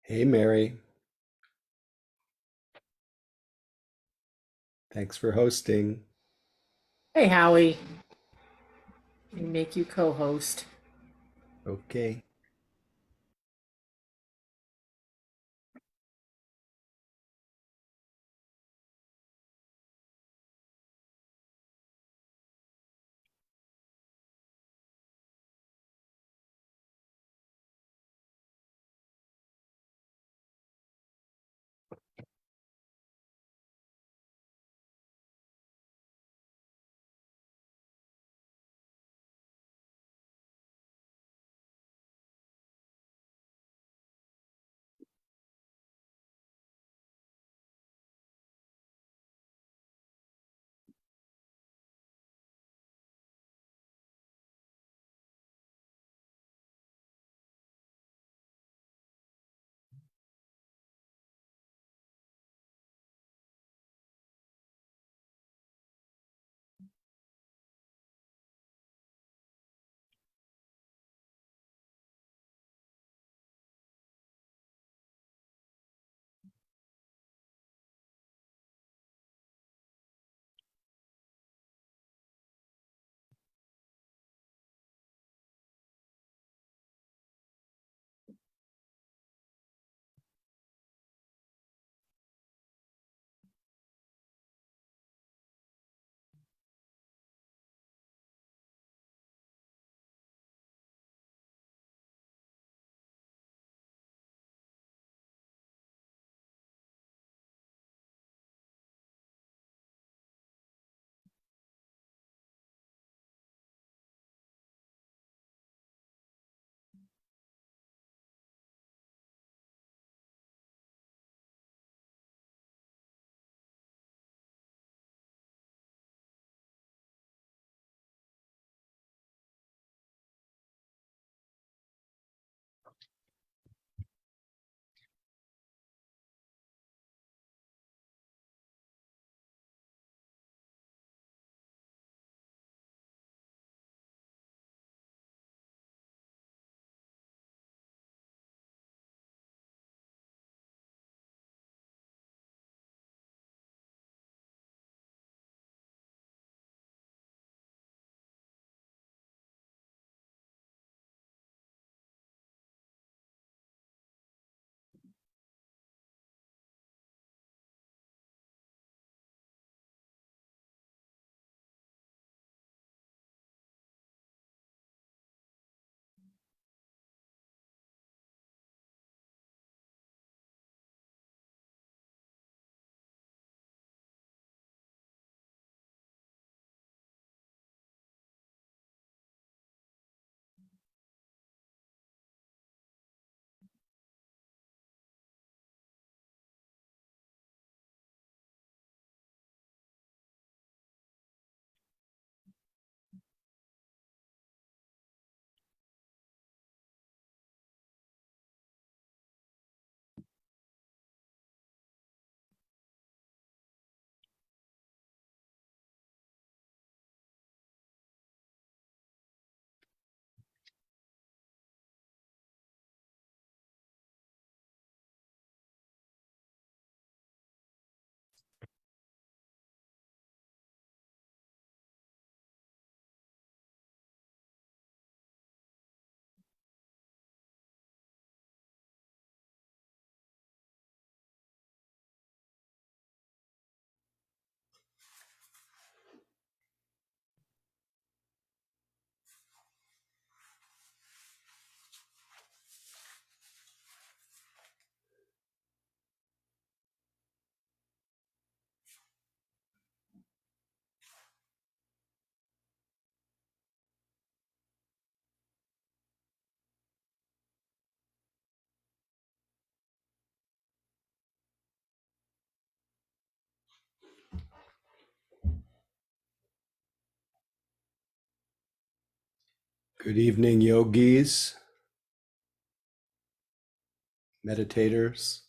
Hey, Mary. Thanks for hosting. Hey, Howie. We make you co-host. Okay. Good evening, yogis, meditators,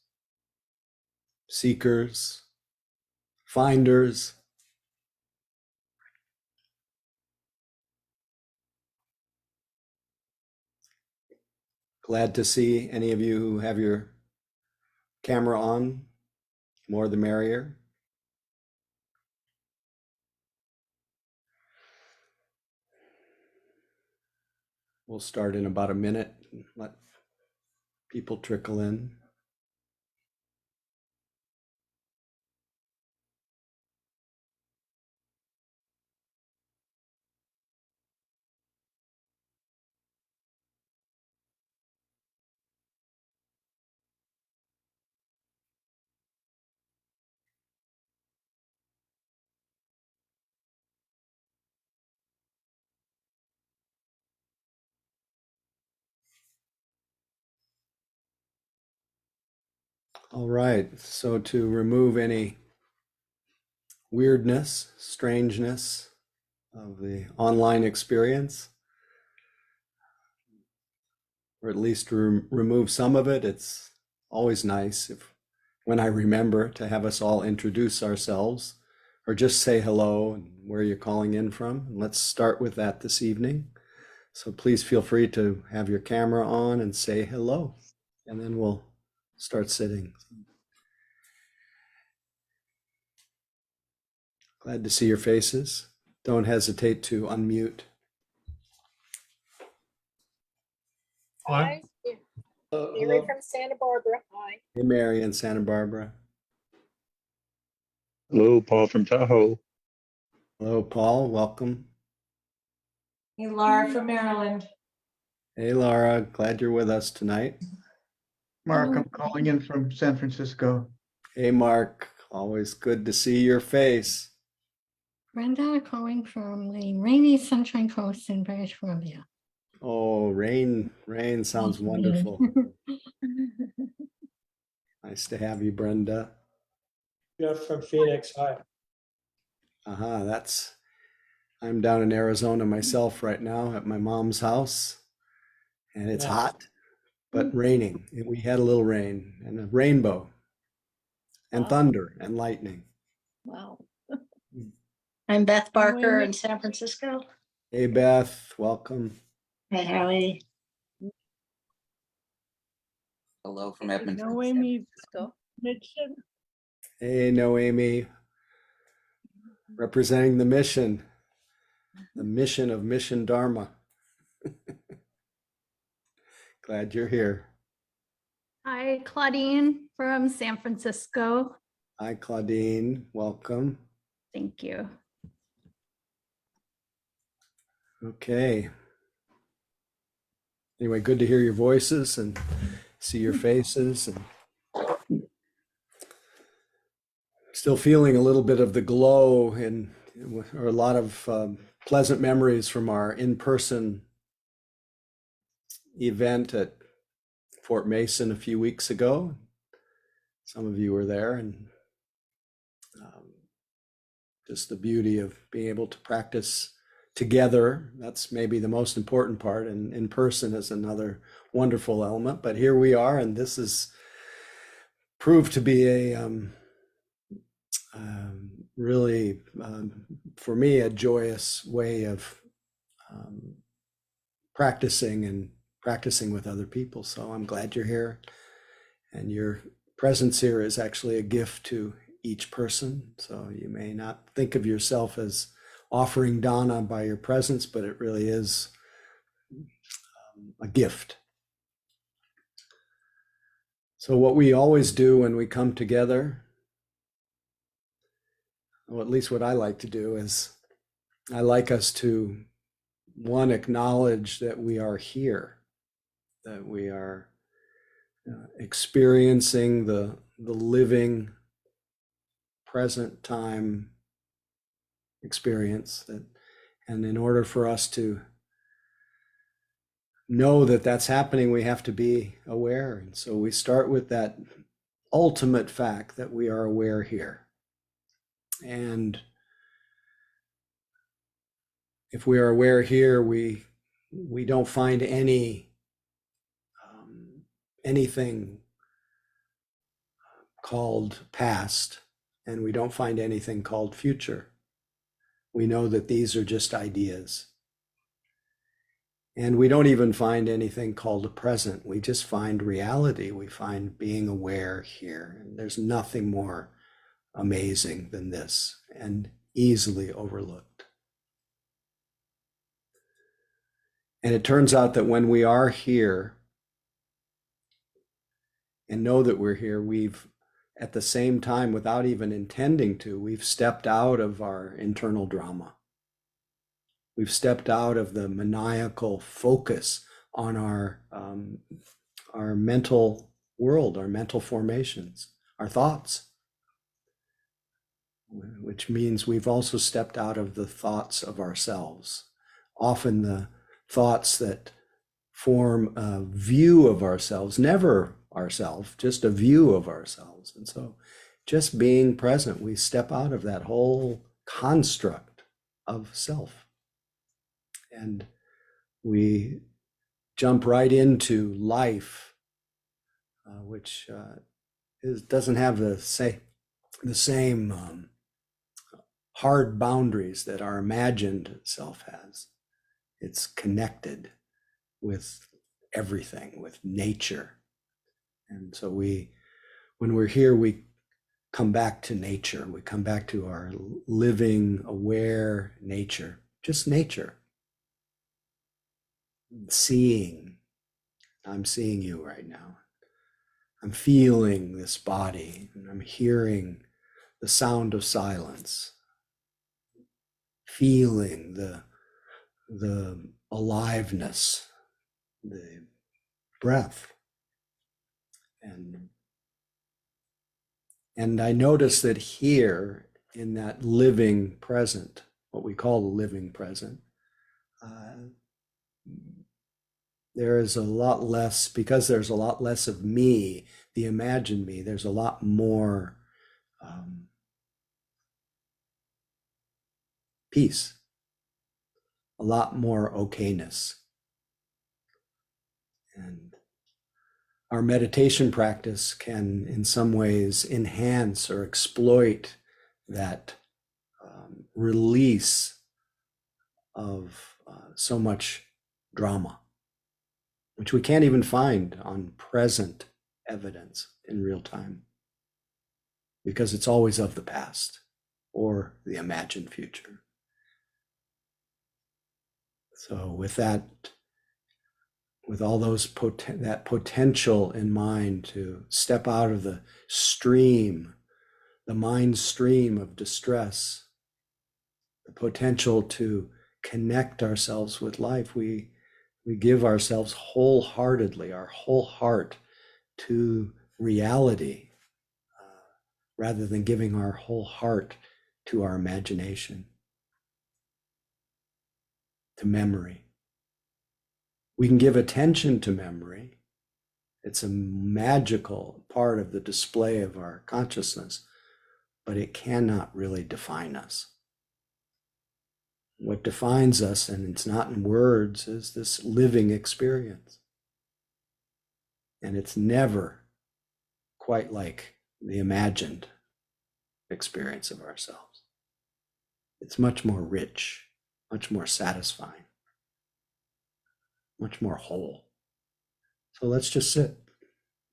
seekers, finders. Glad to see any of you who have your camera on, more the merrier. We'll start in about a minute and let people trickle in. All right, so to remove any weirdness, strangeness of the online experience, or at least remove some of it, it's always nice if, when I remember, to have us all introduce ourselves or just say hello and where you're calling in from. And let's start with that this evening. So please feel free to have your camera on and say hello, and then we'll start sitting. Glad to see your faces. Don't hesitate to unmute. Hi, Mary from Santa Barbara. Hi. Hey, Mary in Santa Barbara. Hello, Paul from Tahoe. Hello, Paul. Welcome. Hey, Laura from Maryland. Hey, Laura. Glad you're with us tonight. Mark, I'm calling in from San Francisco. Hey, Mark. Always good to see your face. Brenda calling from the rainy Sunshine Coast in British Columbia. Oh, rain sounds wonderful. Nice to have you, Brenda. Jeff from Phoenix. Hi. I'm down in Arizona myself right now at my mom's house, and it's Nice. hot, but raining. And we had a little rain and a rainbow and Wow. thunder and lightning. Wow. I'm Beth Barker in San Francisco. Hey, Beth, welcome. Hey, Howie. Hello from Edmonton. Noemi. Hey, Noemi, representing the mission of Mission Dharma. Glad you're here. Hi, Claudine from San Francisco. Hi, Claudine, welcome. Thank you. Okay. Anyway, good to hear your voices and see your faces, and still feeling a little bit of the glow or a lot of pleasant memories from our in-person event at Fort Mason a few weeks ago. Some of you were there, and just the beauty of being able to practice together. That's maybe the most important part, and in person is another wonderful element. But here we are, and this has proved to be a really, for me, a joyous way of practicing with other people. So I'm glad you're here, and your presence here is actually a gift to each person. So you may not think of yourself as offering dana by your presence, but it really is a gift. So what we always do when we come together, or at least what I like to do, is I like us to, one, acknowledge that we are here, that we are experiencing the living present time experience, and in order for us to know that that's happening, we have to be aware. And so we start with that ultimate fact that we are aware here. And if we are aware here, we don't find anything called past, and we don't find anything called future. We know that these are just ideas. And we don't even find anything called a present. We just find reality. We find being aware here. And there's nothing more amazing than this and easily overlooked. And it turns out that when we are here and know that we're here, we've, at the same time, without even intending to, we've stepped out of our internal drama. We've stepped out of the maniacal focus on our mental world, our mental formations, our thoughts, which means we've also stepped out of the thoughts of ourselves. Often the thoughts that form a view of ourselves, never ourselves, just a view of ourselves. And so just being present, we step out of that whole construct of self. And we jump right into life, which doesn't have the same hard boundaries that our imagined self has. It's connected with everything, with nature. And so when we're here, we come back to nature. We come back to our living, aware nature, just nature. Seeing, I'm seeing you right now. I'm feeling this body, and I'm hearing the sound of silence, feeling the aliveness, the breath. And I notice that here in that living present, what we call the living present, there is a lot less, because there's a lot less of me, the imagined me, there's a lot more peace, a lot more okayness. And our meditation practice can, in some ways, enhance or exploit that release of so much drama, which we can't even find on present evidence in real time, because it's always of the past or the imagined future. So with that, with all those that potential in mind to step out of the stream, the mind stream of distress, the potential to connect ourselves with life, we give ourselves wholeheartedly, our whole heart, to reality, rather than giving our whole heart to our imagination, to memory. We can give attention to memory. It's a magical part of the display of our consciousness, but it cannot really define us. What defines us, and it's not in words, is this living experience. And it's never quite like the imagined experience of ourselves. It's much more rich, much more satisfying, much more whole. So let's just sit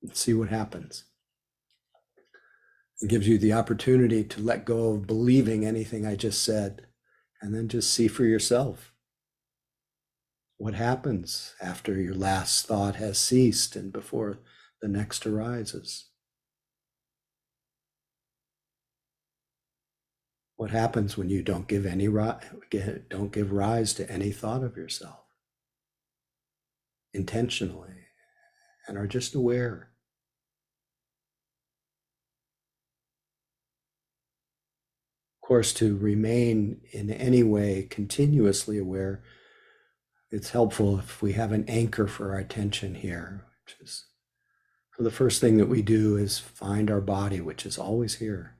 and see what happens. It gives you the opportunity to let go of believing anything I just said, and then just see for yourself what happens after your last thought has ceased and before the next arises. What happens when you don't give rise to any thought of yourself intentionally and are just aware? Of course, to remain in any way continuously aware, it's helpful if we have an anchor for our attention here, which is, so the first thing that we do is find our body, which is always here.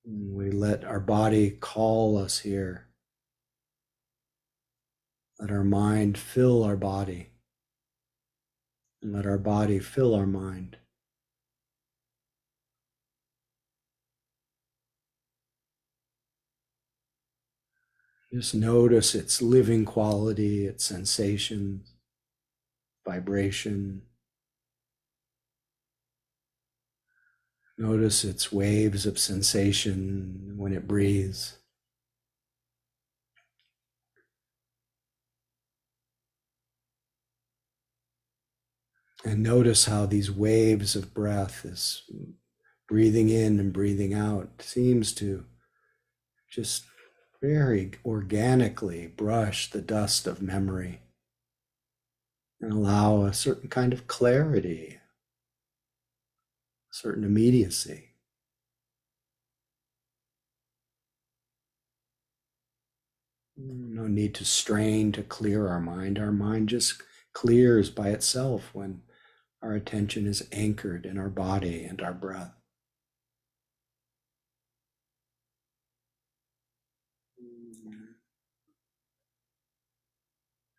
We let our body call us here. Let our mind fill our body, and let our body fill our mind. Just notice its living quality, its sensations, vibration. Notice its waves of sensation when it breathes. And notice how these waves of breath, this breathing in and breathing out, seems to just very organically brush the dust of memory and allow a certain kind of clarity, a certain immediacy. No need to strain to clear our mind. Our mind just clears by itself when our attention is anchored in our body and our breath.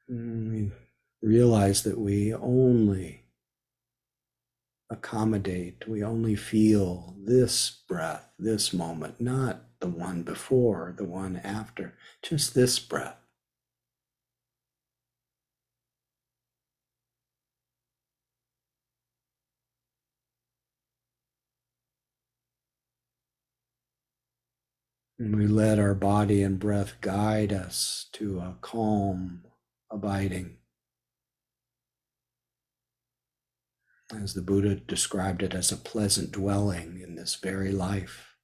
We realize that we only accommodate, we only feel this breath, this moment, not the one before, the one after, just this breath. And we let our body and breath guide us to a calm abiding. As the Buddha described it, as a pleasant dwelling in this very life.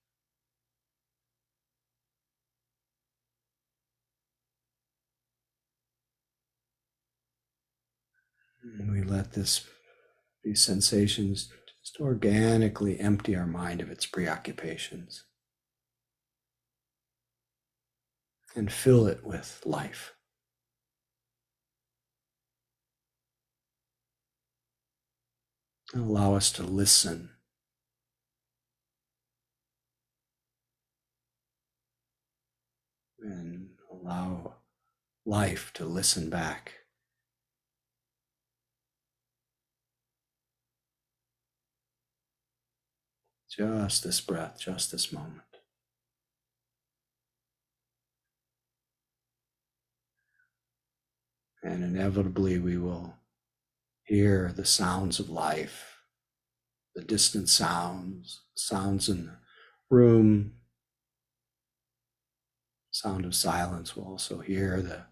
And we let these sensations just organically empty our mind of its preoccupations and fill it with life. And allow us to listen and allow life to listen back. Just this breath, just this moment. And inevitably we will hear the sounds of life, the distant sounds, sounds in the room, sound of silence. We'll also hear the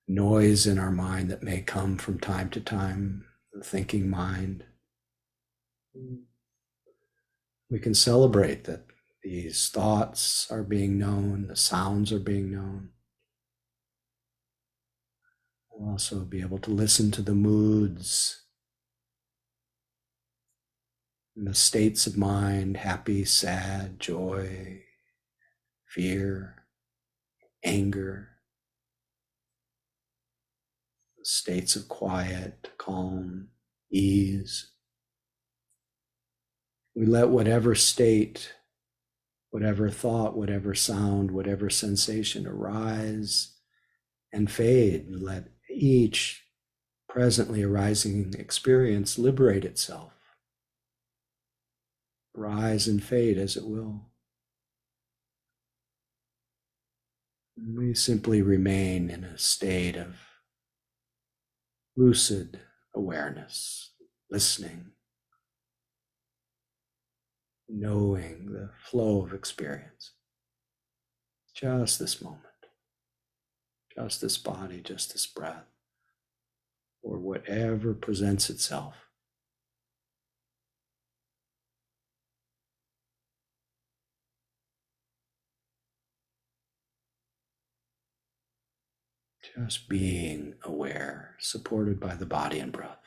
noise in our mind that may come from time to time, the thinking mind. We can celebrate that these thoughts are being known, the sounds are being known. We'll also be able to listen to the moods and the states of mind, happy, sad, joy, fear, anger, states of quiet, calm, ease. We let whatever state, whatever thought, whatever sound, whatever sensation arise and fade, and let each presently arising experience liberate itself, rise and fade as it will. And we simply remain in a state of lucid awareness, listening, knowing the flow of experience. Just this moment, just this body, just this breath, or whatever presents itself. Just being aware, supported by the body and breath.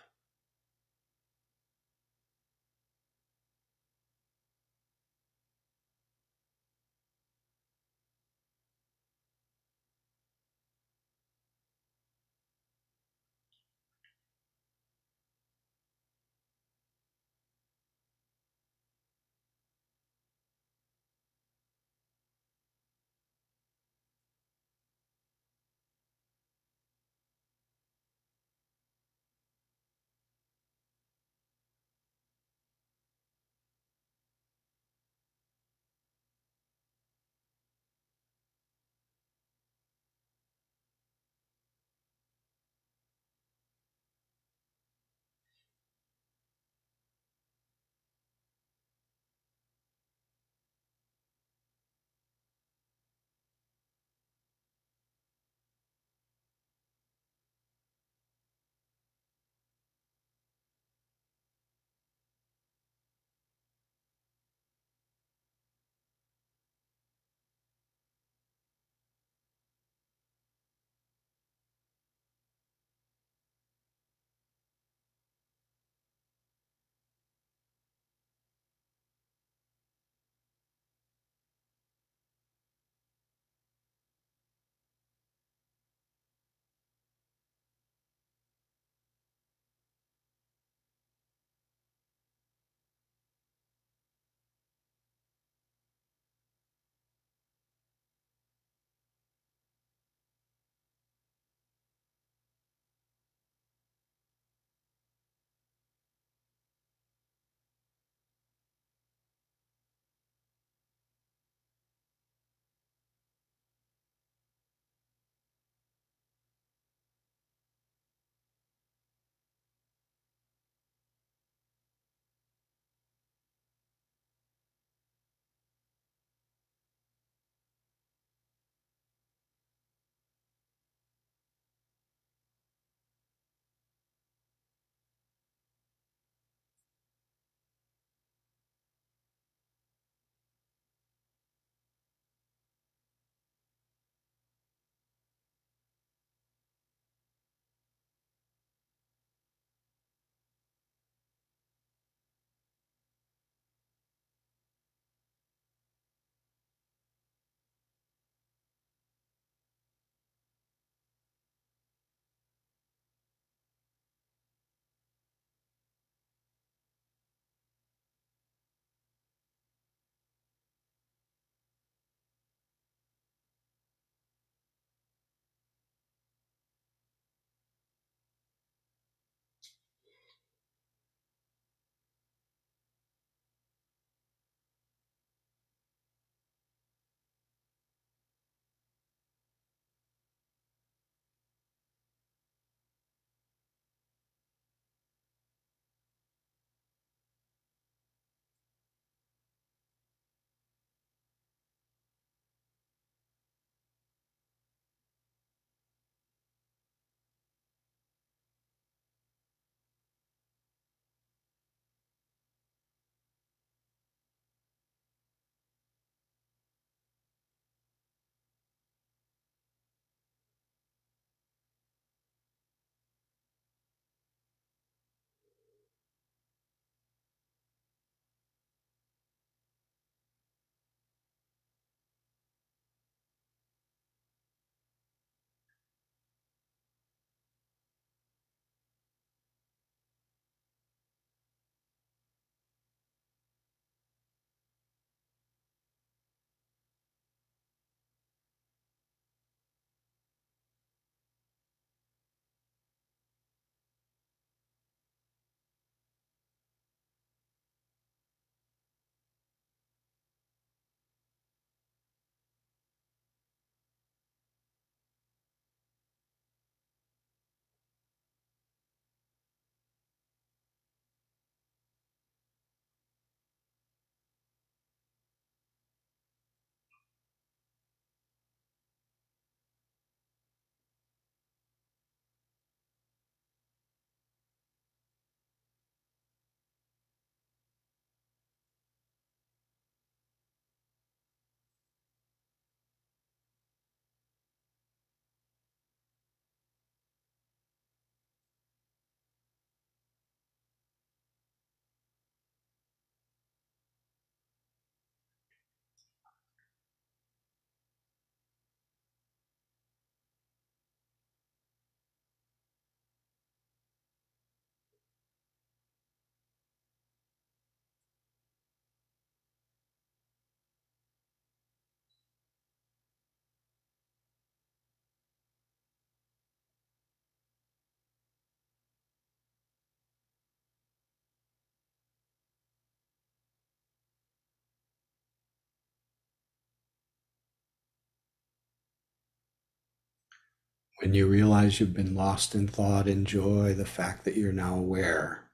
When you realize you've been lost in thought, enjoy the fact that you're now aware.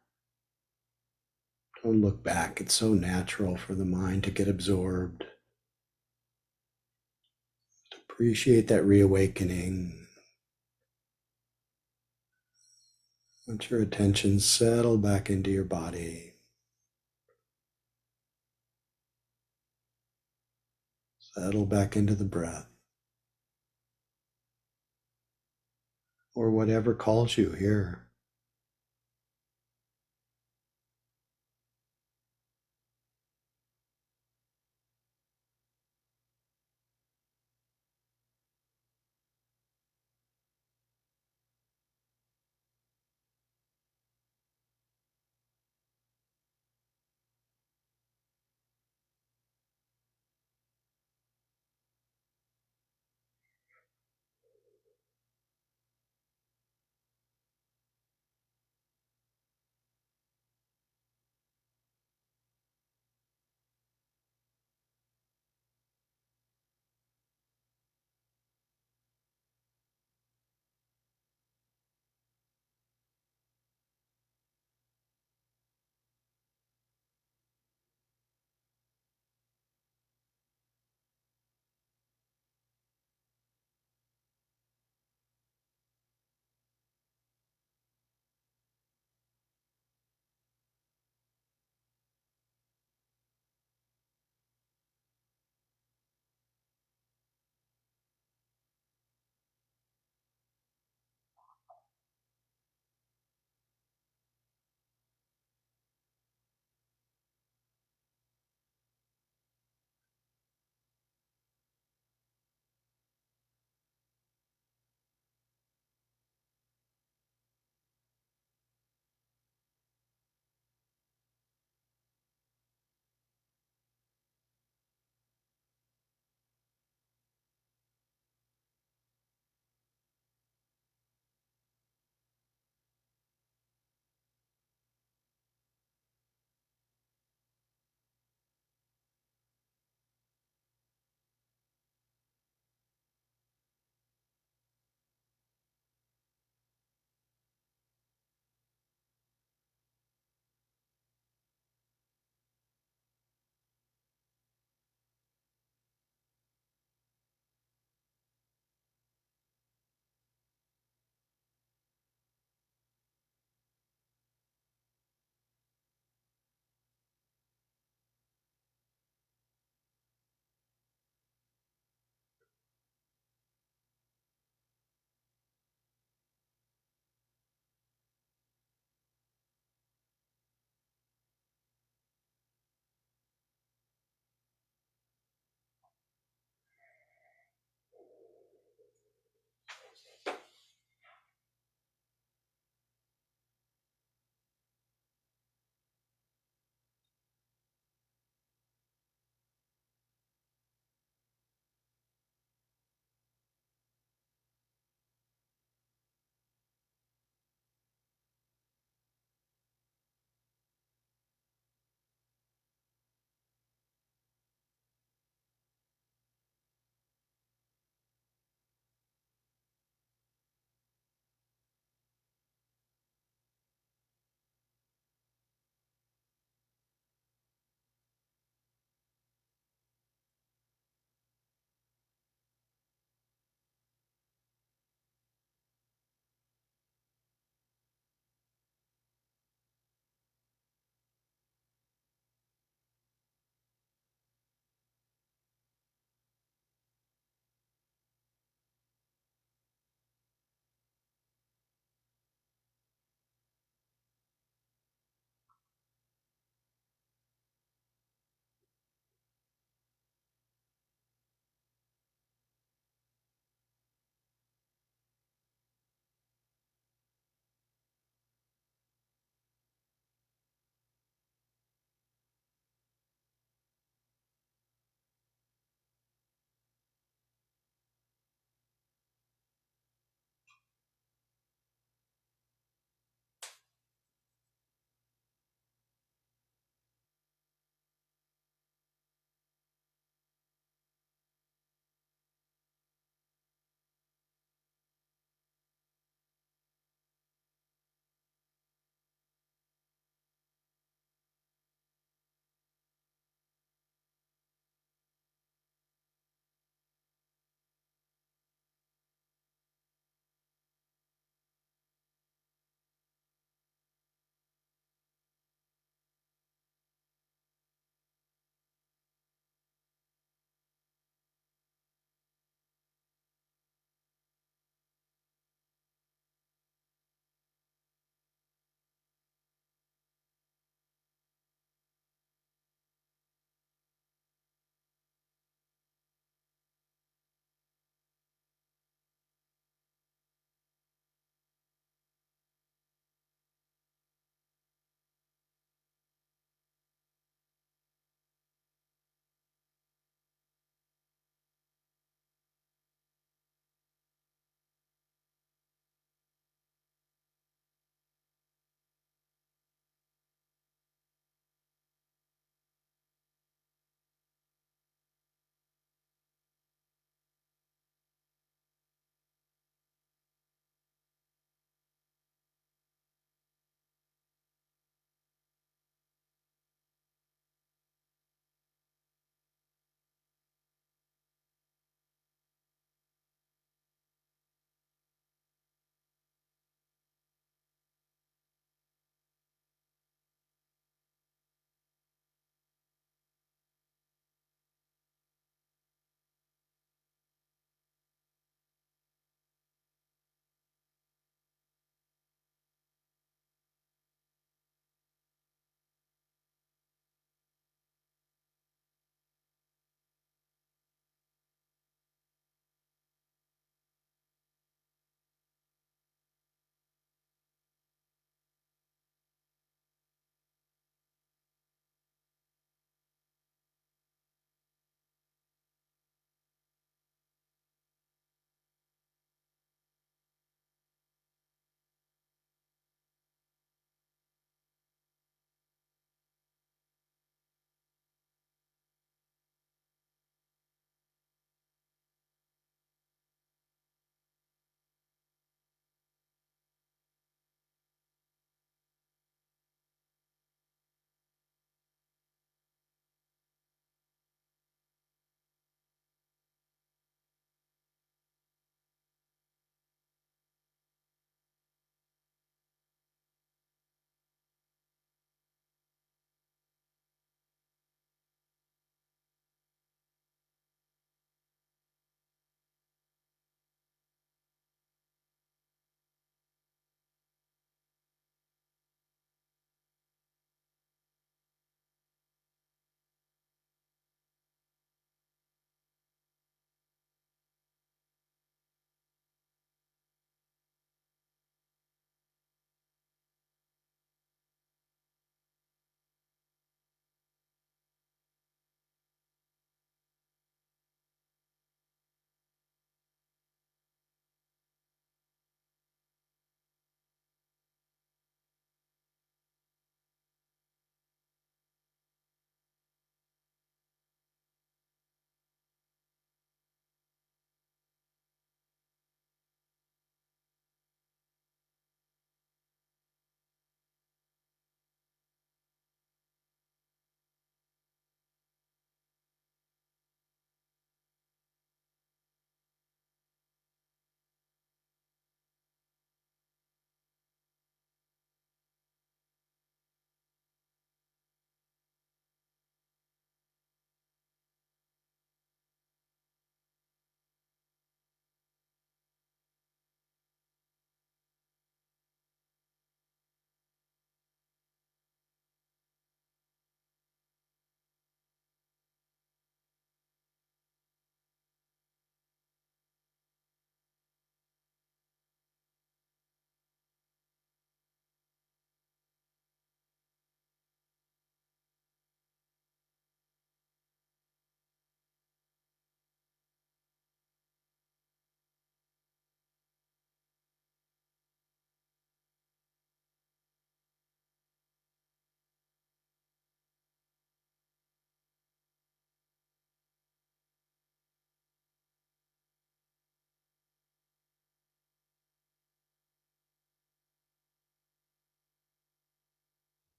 Don't look back. It's so natural for the mind to get absorbed. Appreciate that reawakening. Let your attention settle back into your body. Settle back into the breath. Or whatever calls you here.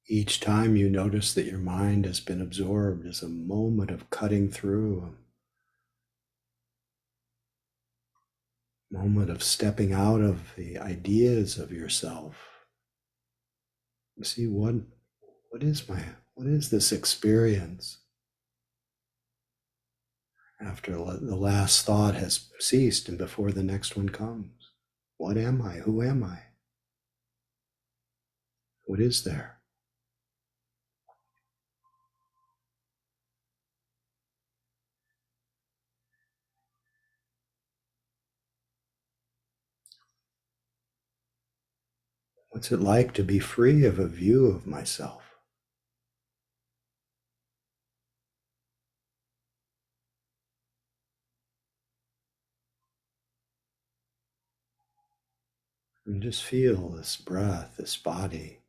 Each time you notice that your mind has been absorbed is a moment of cutting through, a moment of stepping out of the ideas of yourself. See what is this experience after the last thought has ceased and before the next one comes? What am I? Who am I? What is there? What's it like to be free of a view of myself? And just feel this breath, this body.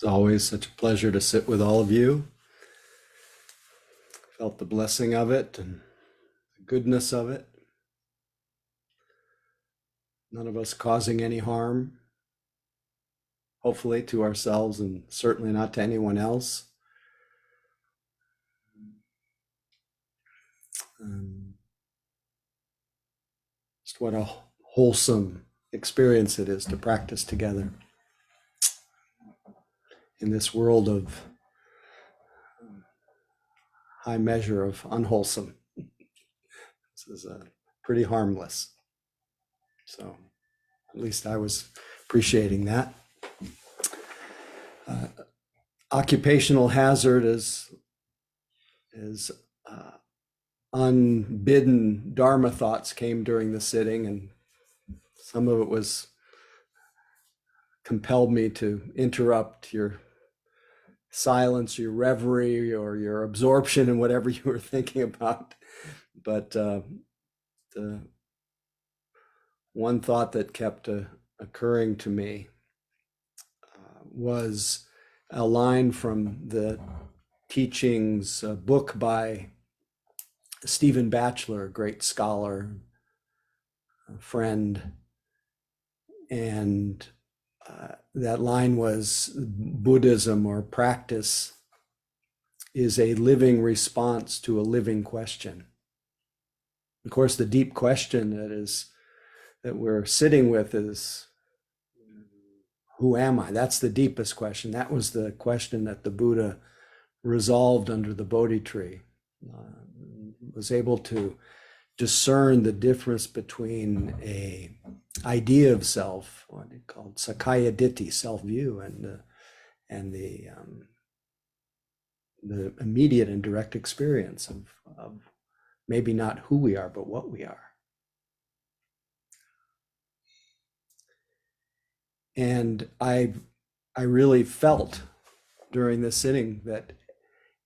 It's always such a pleasure to sit with all of you. Felt the blessing of it and the goodness of it. None of us causing any harm, hopefully to ourselves and certainly not to anyone else. Just what a wholesome experience it is to practice together in this world of high measure of unwholesome. This is pretty harmless. So at least I was appreciating that. Occupational hazard is unbidden Dharma thoughts came during the sitting, and some of it was compelled me to interrupt your silence, your reverie, or your absorption in whatever you were thinking about. But the one thought that kept occurring to me was a line from the teachings book by Stephen Batchelor, a great scholar, a friend. And that line was, Buddhism or practice is a living response to a living question. Of course, the deep question that we're sitting with is, who am I? That's the deepest question. That was the question that the Buddha resolved under the Bodhi tree. Was able to discern the difference between a idea of self, what he called Sakaya Ditti, self-view, and the immediate and direct experience of maybe not who we are, but what we are. And I really felt during this sitting that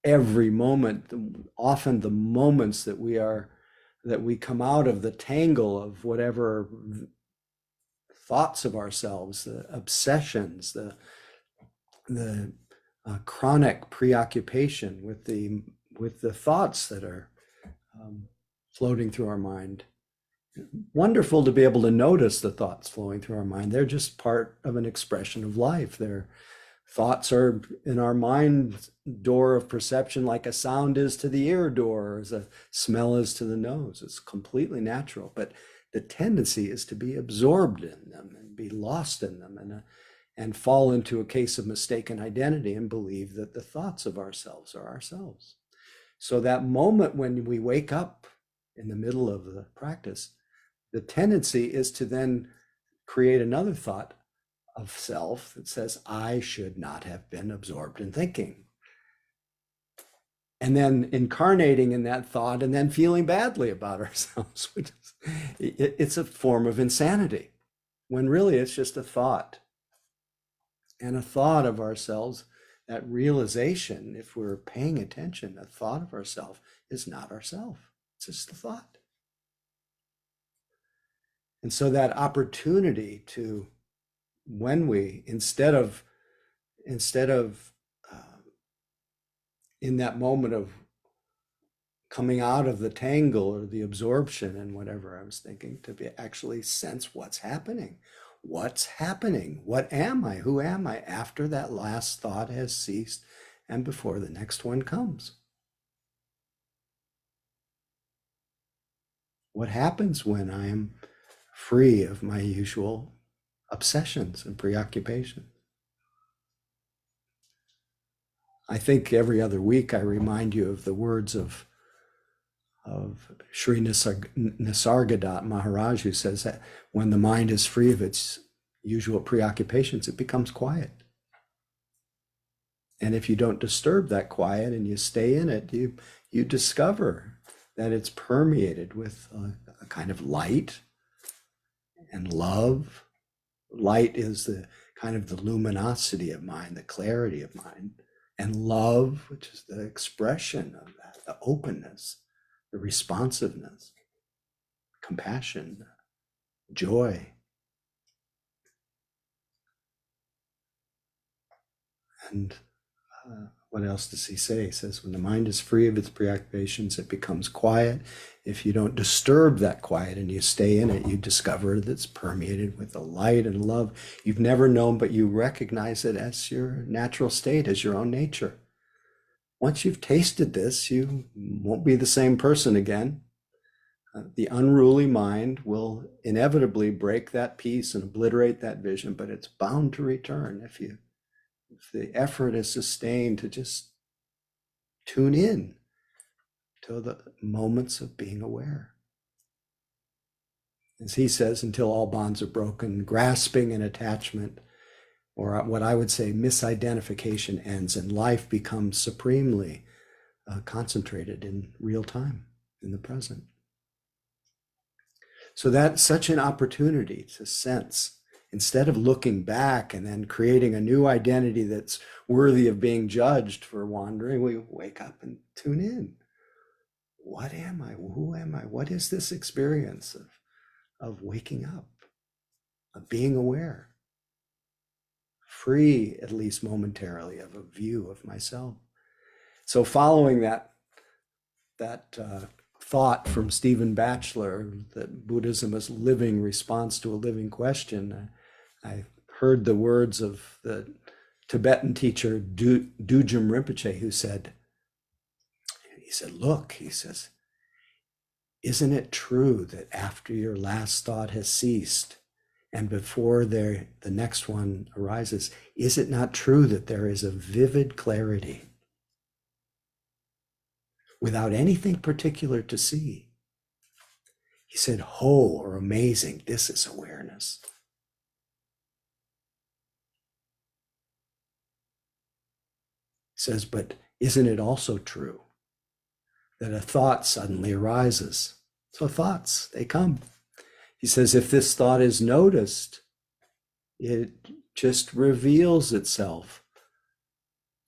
every moment, often the moments that we come out of the tangle of whatever thoughts of ourselves, the obsessions, the chronic preoccupation with the thoughts that are floating through our mind. Wonderful to be able to notice the thoughts flowing through our mind. They're just part of an expression of life. Their thoughts are in our mind door of perception, like a sound is to the ear door, or as a smell is to the nose. It's completely natural, but the tendency is to be absorbed in them and be lost in them and fall into a case of mistaken identity and believe that the thoughts of ourselves are ourselves. So that moment when we wake up in the middle of the practice, the tendency is to then create another thought of self that says, I should not have been absorbed in thinking. And then incarnating in that thought and then feeling badly about ourselves, which is, it's a form of insanity, when really it's just a thought. And a thought of ourselves, that realization, if we're paying attention, a thought of ourselves is not ourself. It's just a thought. And so that opportunity to, when we, instead of in that moment of coming out of the tangle or the absorption and whatever I was thinking, to be actually sense what's happening. What's happening? What am I? Who am I after that last thought has ceased and before the next one comes? What happens when I am free of my usual obsessions and preoccupations? I think every other week I remind you of the words of Sri Nisargadatta Maharaj, who says that when the mind is free of its usual preoccupations, it becomes quiet. And if you don't disturb that quiet and you stay in it, you discover that it's permeated with a kind of light and love. Light is the kind of the luminosity of mind, the clarity of mind, and love, which is the expression of that, the openness, the responsiveness, compassion, joy. And what else does he say? He says, when the mind is free of its preoccupations, it becomes quiet. If you don't disturb that quiet and you stay in it, you discover that it's permeated with a light and love you've never known, but you recognize it as your natural state, as your own nature. Once you've tasted this, you won't be the same person again. The unruly mind will inevitably break that peace and obliterate that vision, but it's bound to return if the effort is sustained to just tune in to the moments of being aware. As he says, until all bonds are broken, grasping and attachment, or what I would say misidentification, ends and life becomes supremely concentrated in real time, in the present. So that's such an opportunity to sense, instead of looking back and then creating a new identity that's worthy of being judged for wandering, we wake up and tune in. What am I? Who am I? What is this experience of waking up, of being aware, free, at least momentarily, of a view of myself? So following that thought from Stephen Batchelor that Buddhism is living response to a living question, I heard the words of the Tibetan teacher Dujum Rinpoche, who said, look, he says, isn't it true that after your last thought has ceased and before the next one arises, is it not true that there is a vivid clarity without anything particular to see? He said, "Ho, or amazing, this is awareness." He says, but isn't it also true that a thought suddenly arises? So thoughts, they come. He says, if this thought is noticed, it just reveals itself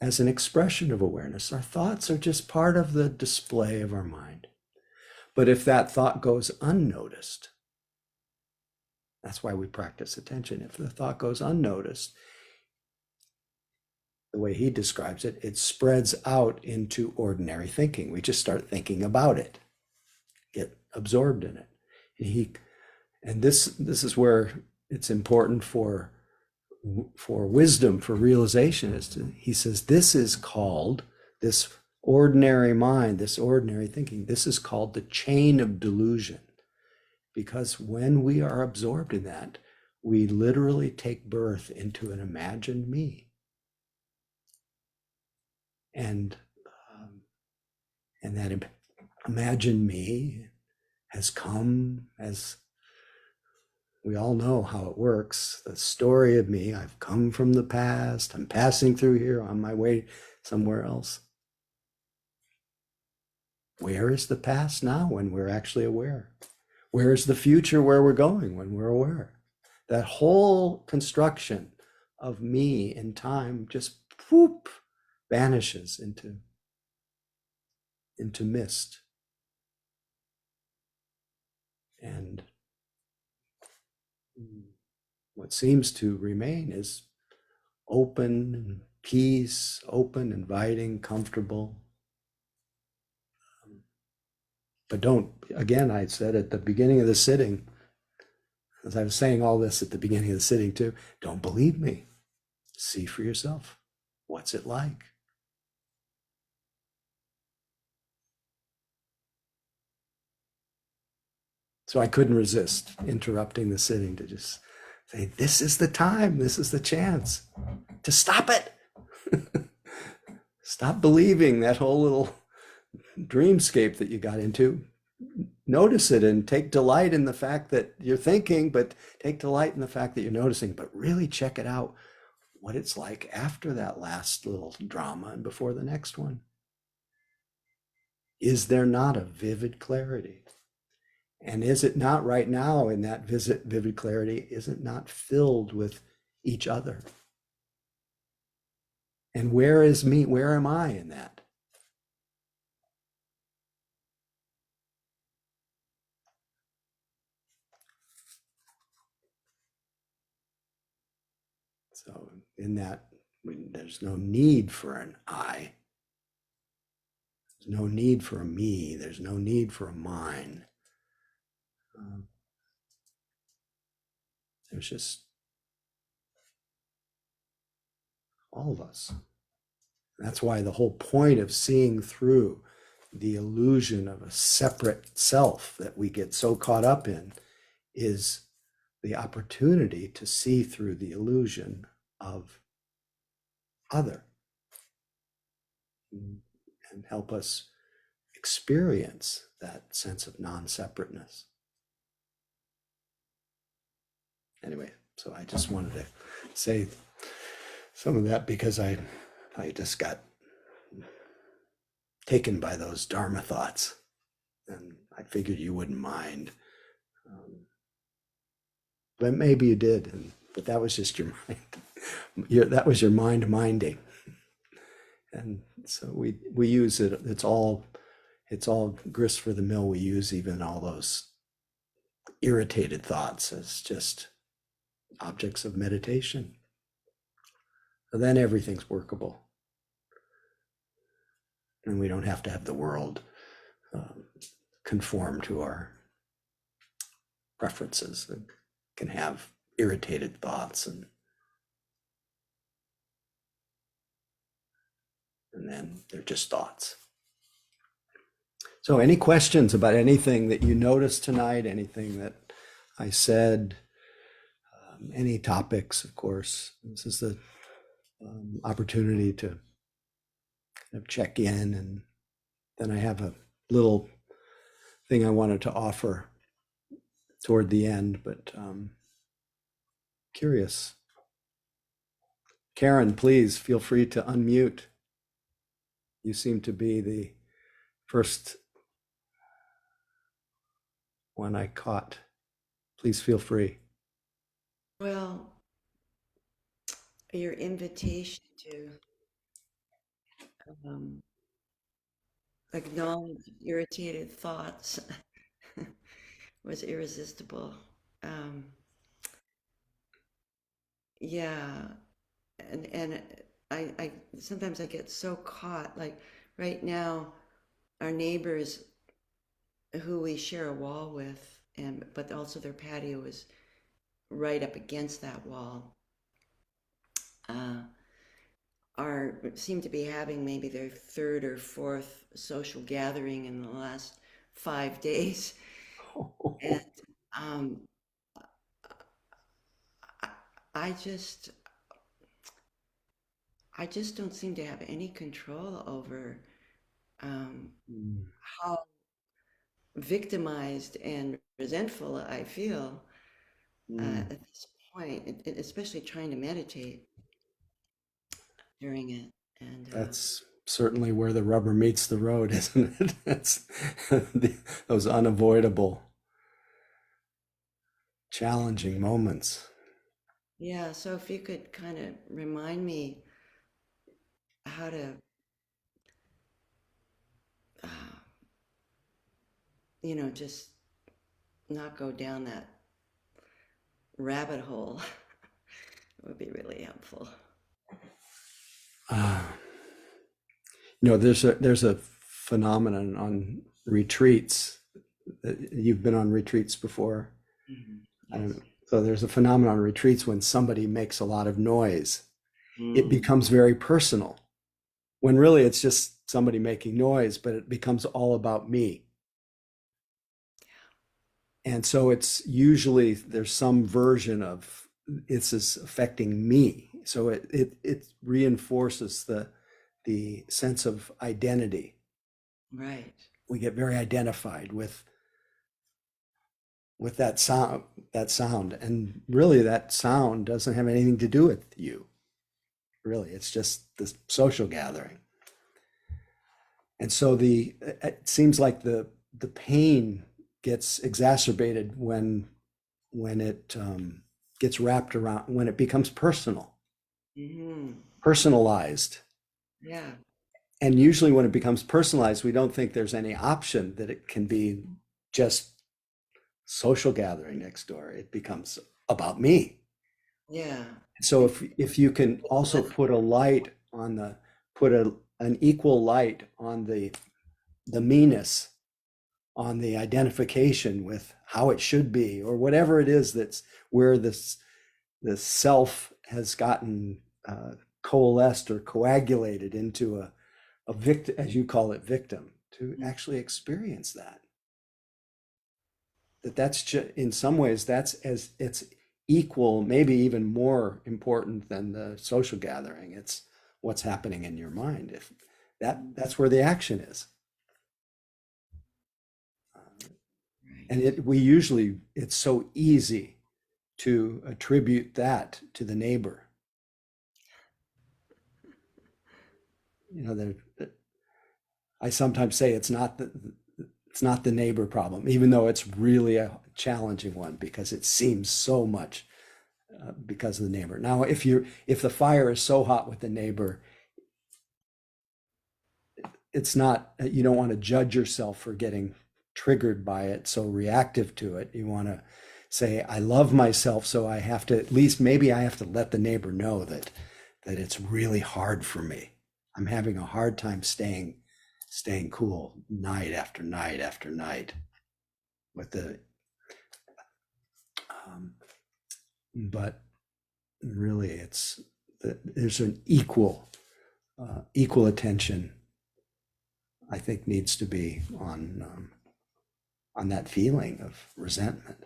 as an expression of awareness. Our thoughts are just part of the display of our mind. But if that thought goes unnoticed, that's why we practice attention. If the thought goes unnoticed, the way he describes it, it spreads out into ordinary thinking. We just start thinking about it, get absorbed in it. And this is where it's important for wisdom, for realization. He says, this is called, this ordinary mind, this ordinary thinking, this is called the chain of delusion. Because when we are absorbed in that, we literally take birth into an imagined me. And that imagined me has come, as we all know how it works, the story of me, I've come from the past, I'm passing through here on my way somewhere else. Where is the past now when we're actually aware? Where is the future where we're going when we're aware? That whole construction of me in time just whoop, vanishes into mist. And what seems to remain is open and peace, open, inviting, comfortable. But don't, again, I said at the beginning of the sitting, as I was saying all this at the beginning of the sitting too, don't believe me. See for yourself. What's it like? So I couldn't resist interrupting the sitting to just say, this is the time, this is the chance to stop it. Stop believing that whole little dreamscape that you got into. Notice it and take delight in the fact that you're thinking, but take delight in the fact that you're noticing, but really check it out, what it's like after that last little drama and before the next one. Is there not a vivid clarity? And is it not right now in that vivid clarity, is it not filled with each other? And where is me? Where am I in that? So in that There's no need for an I. There's no need for a me. There's no need for a mine. There's just all of us. That's why the whole point of seeing through the illusion of a separate self that we get so caught up in is the opportunity to see through the illusion of other and help us experience that sense of non-separateness. Anyway, so I just wanted to say some of that because I just got taken by those Dharma thoughts, and I figured you wouldn't mind. But maybe you did, but that was just your mind. That was your mind minding. And so we use it. It's all grist for the mill. We use even all those irritated thoughts as just objects of meditation. And then everything's workable. And we don't have to have the world conform to our preferences. It can have irritated thoughts and then they're just thoughts. So any questions about anything that you noticed tonight, anything that I said, any topics, of course. This is the opportunity to kind of check in, and then I have a little thing I wanted to offer toward the end, but curious. Karen, please feel free to unmute. You seem to be the first one I caught. Please feel free. Well, your invitation to acknowledge irritated thoughts was irresistible. Yeah, and I sometimes I get so caught. Like right now, our neighbors who we share a wall with, but also their patio is right up against that wall. Seem to be having maybe their third or fourth social gathering in the last 5 days, and I just don't seem to have any control over how victimized and resentful I feel at this point, especially trying to meditate during it. And That's certainly where the rubber meets the road, isn't it? That's those unavoidable, challenging moments. yeah, so if you could kind of remind me how to, just not go down that rabbit hole would be really helpful. There's a phenomenon on retreats. You've been on retreats before. Yes. So there's a phenomenon on retreats when somebody makes a lot of noise. It becomes very personal, when really it's just somebody making noise, but it becomes all about me. And so it's usually there's some version of this is affecting me. So it reinforces the sense of identity. Right. We get very identified with that sound, and really that sound doesn't have anything to do with you. Really, it's just this social gathering. And so it seems like the pain gets exacerbated when it gets wrapped around, when it becomes personal, personalized. Yeah. And usually when it becomes personalized, we don't think there's any option that it can be just social gathering next door. It becomes about me. Yeah. So if you can also put a light on an equal light on the meanness, on the identification with how it should be, or whatever it is that's where the self has gotten coalesced or coagulated into a victim, as you call it, victim, to actually experience that. That's just, in some ways, that's as it's equal, maybe even more important than the social gathering. It's what's happening in your mind. If that's where the action is. And it's so easy to attribute that to the neighbor. You know, I sometimes say it's not the neighbor problem, even though it's really a challenging one because it seems so much because of the neighbor. Now, if the fire is so hot with the neighbor, it's not, you don't want to judge yourself for getting triggered by it, so reactive to it. You want to say, I love myself, so I have to, at least maybe I have to let the neighbor know that it's really hard for me. I'm having a hard time staying cool night after night after night with but really there's an equal attention, I think, needs to be on that feeling of resentment.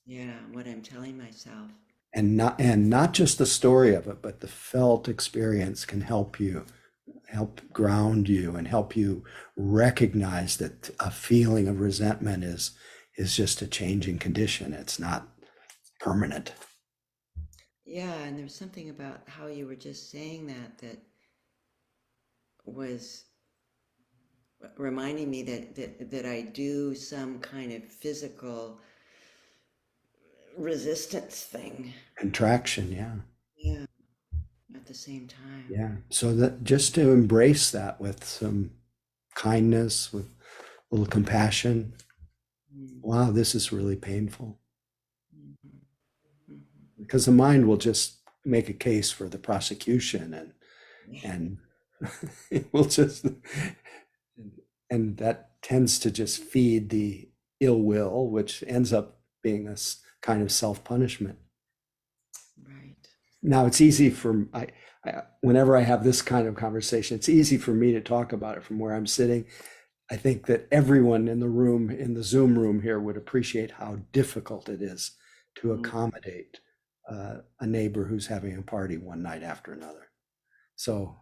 Yeah, what I'm telling myself. And not just the story of it, but the felt experience can help ground you and help you recognize that a feeling of resentment is just a changing condition. It's not permanent. Yeah, and there's something about how you were just saying that was reminding me that I do some kind of physical resistance thing. Contraction, yeah. Yeah, at the same time. Yeah. So that just to embrace that with some kindness, with a little compassion. Wow, this is really painful. Because the mind will just make a case for the prosecution and it will just, and that tends to just feed the ill will, which ends up being a kind of self-punishment. Right. Now it's easy for whenever I have this kind of conversation, it's easy for me to talk about it from where I'm sitting. I think that everyone in the room, in the Zoom room here, would appreciate how difficult it is to accommodate a neighbor who's having a party one night after another. So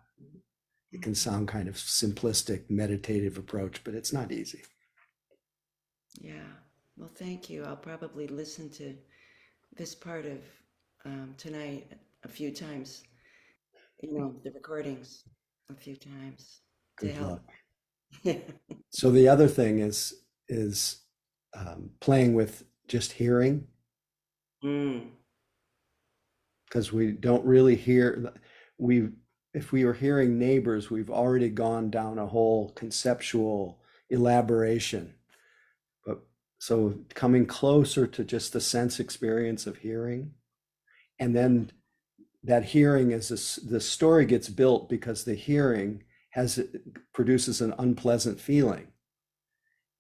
it can sound kind of simplistic, meditative approach, but it's not easy. Yeah. Well, thank you. I'll probably listen to this part of tonight a few times. The recordings a few times to Good help. luck. Yeah. So the other thing is playing with just hearing, because we don't really hear. If we were hearing neighbors, we've already gone down a whole conceptual elaboration. But so coming closer to just the sense experience of hearing, and then that hearing the story gets built because the hearing produces an unpleasant feeling.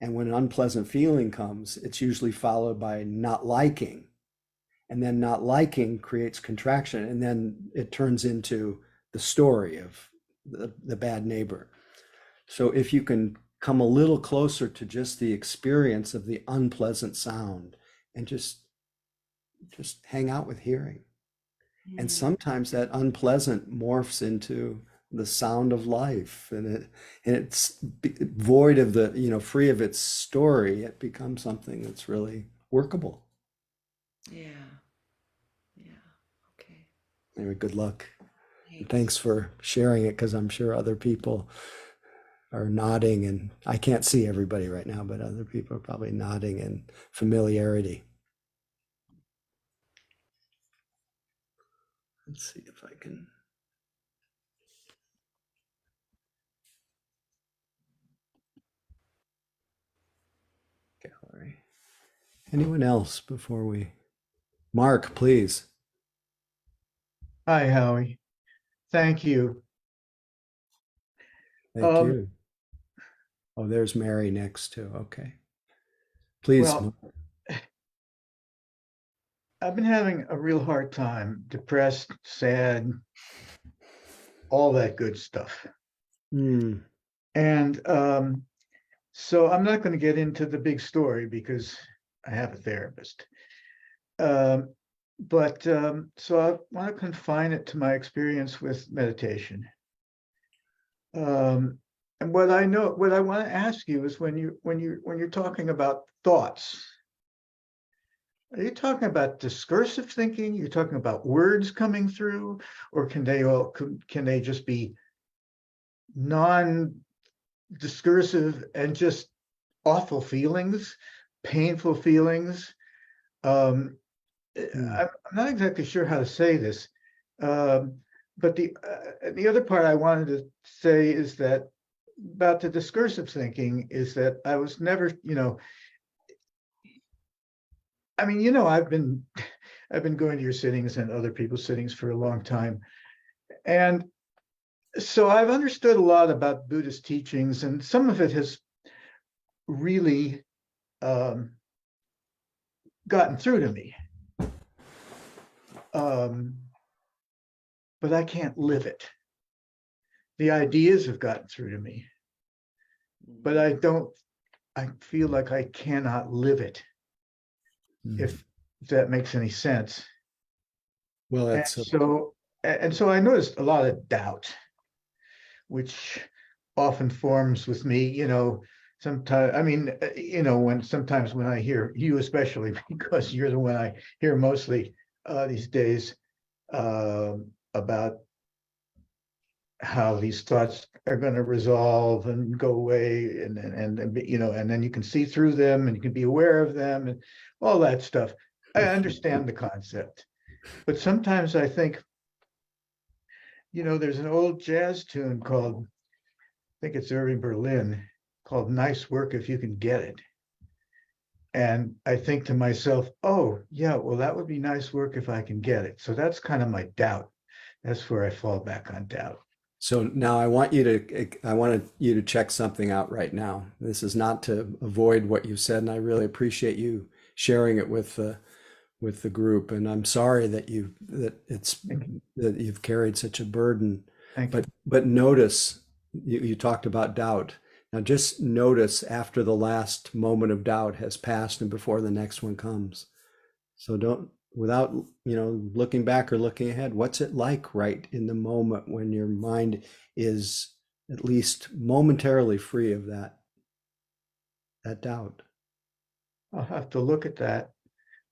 And when an unpleasant feeling comes, it's usually followed by not liking. And then not liking creates contraction. And then it turns into the story of the bad neighbor. So if you can come a little closer to just the experience of the unpleasant sound and just hang out with hearing. And sometimes that unpleasant morphs into the sound of life, and it's void of free of its story. It becomes something that's really workable. Yeah. Yeah. Okay. Anyway, good luck. And thanks for sharing it, because I'm sure other people are nodding, and I can't see everybody right now, but other people are probably nodding in familiarity. Let's see if I can. Gallery. Anyone else before we? Mark, please. Hi, Howie. Thank you. Thank Um, you. Oh, there's Mary next too. Okay. Please. well, I've been having a real hard time, depressed, sad, all that good stuff. Hmm. And so I'm not going to get into the big story because I have a therapist. Um, but so I want to confine it to my experience with meditation. And what I want to ask you is when you're talking about thoughts, are you talking about discursive thinking? You're talking about words coming through, or can they just be non-discursive and just awful feelings, painful feelings? Um, Hmm. I'm not exactly sure how to say this, um, but the other part I wanted to say is that about the discursive thinking is that I was never, I mean, I've been going to your sittings and other people's sittings for a long time, and so I've understood a lot about Buddhist teachings, and some of it has really um, gotten through to me. Um, but I can't live it. The ideas have gotten through to me, but I feel like I cannot live it, Hmm. if that makes any sense. Well, And that's so I noticed a lot of doubt, which often forms with me, sometimes, I mean, sometimes when I hear you, especially because you're the one I hear mostly these days, about how these thoughts are going to resolve and go away, and then you can see through them and you can be aware of them and all that stuff. I understand the concept, but sometimes I think, there's an old jazz tune called, I think it's Irving Berlin, called "Nice Work If You Can Get It." And I think to myself, oh yeah, well, that would be nice work if I can get it. So that's kind of my doubt. That's where I fall back on doubt. so now I wanted you to check something out right now. This is not to avoid what you said, and I really appreciate you sharing it with the group. And I'm sorry that Thank you. that you've carried such a burden. Thank you. But notice you talked about doubt. Now just notice after the last moment of doubt has passed and before the next one comes. So don't, without, looking back or looking ahead, what's it like right in the moment when your mind is at least momentarily free of that doubt? I'll have to look at that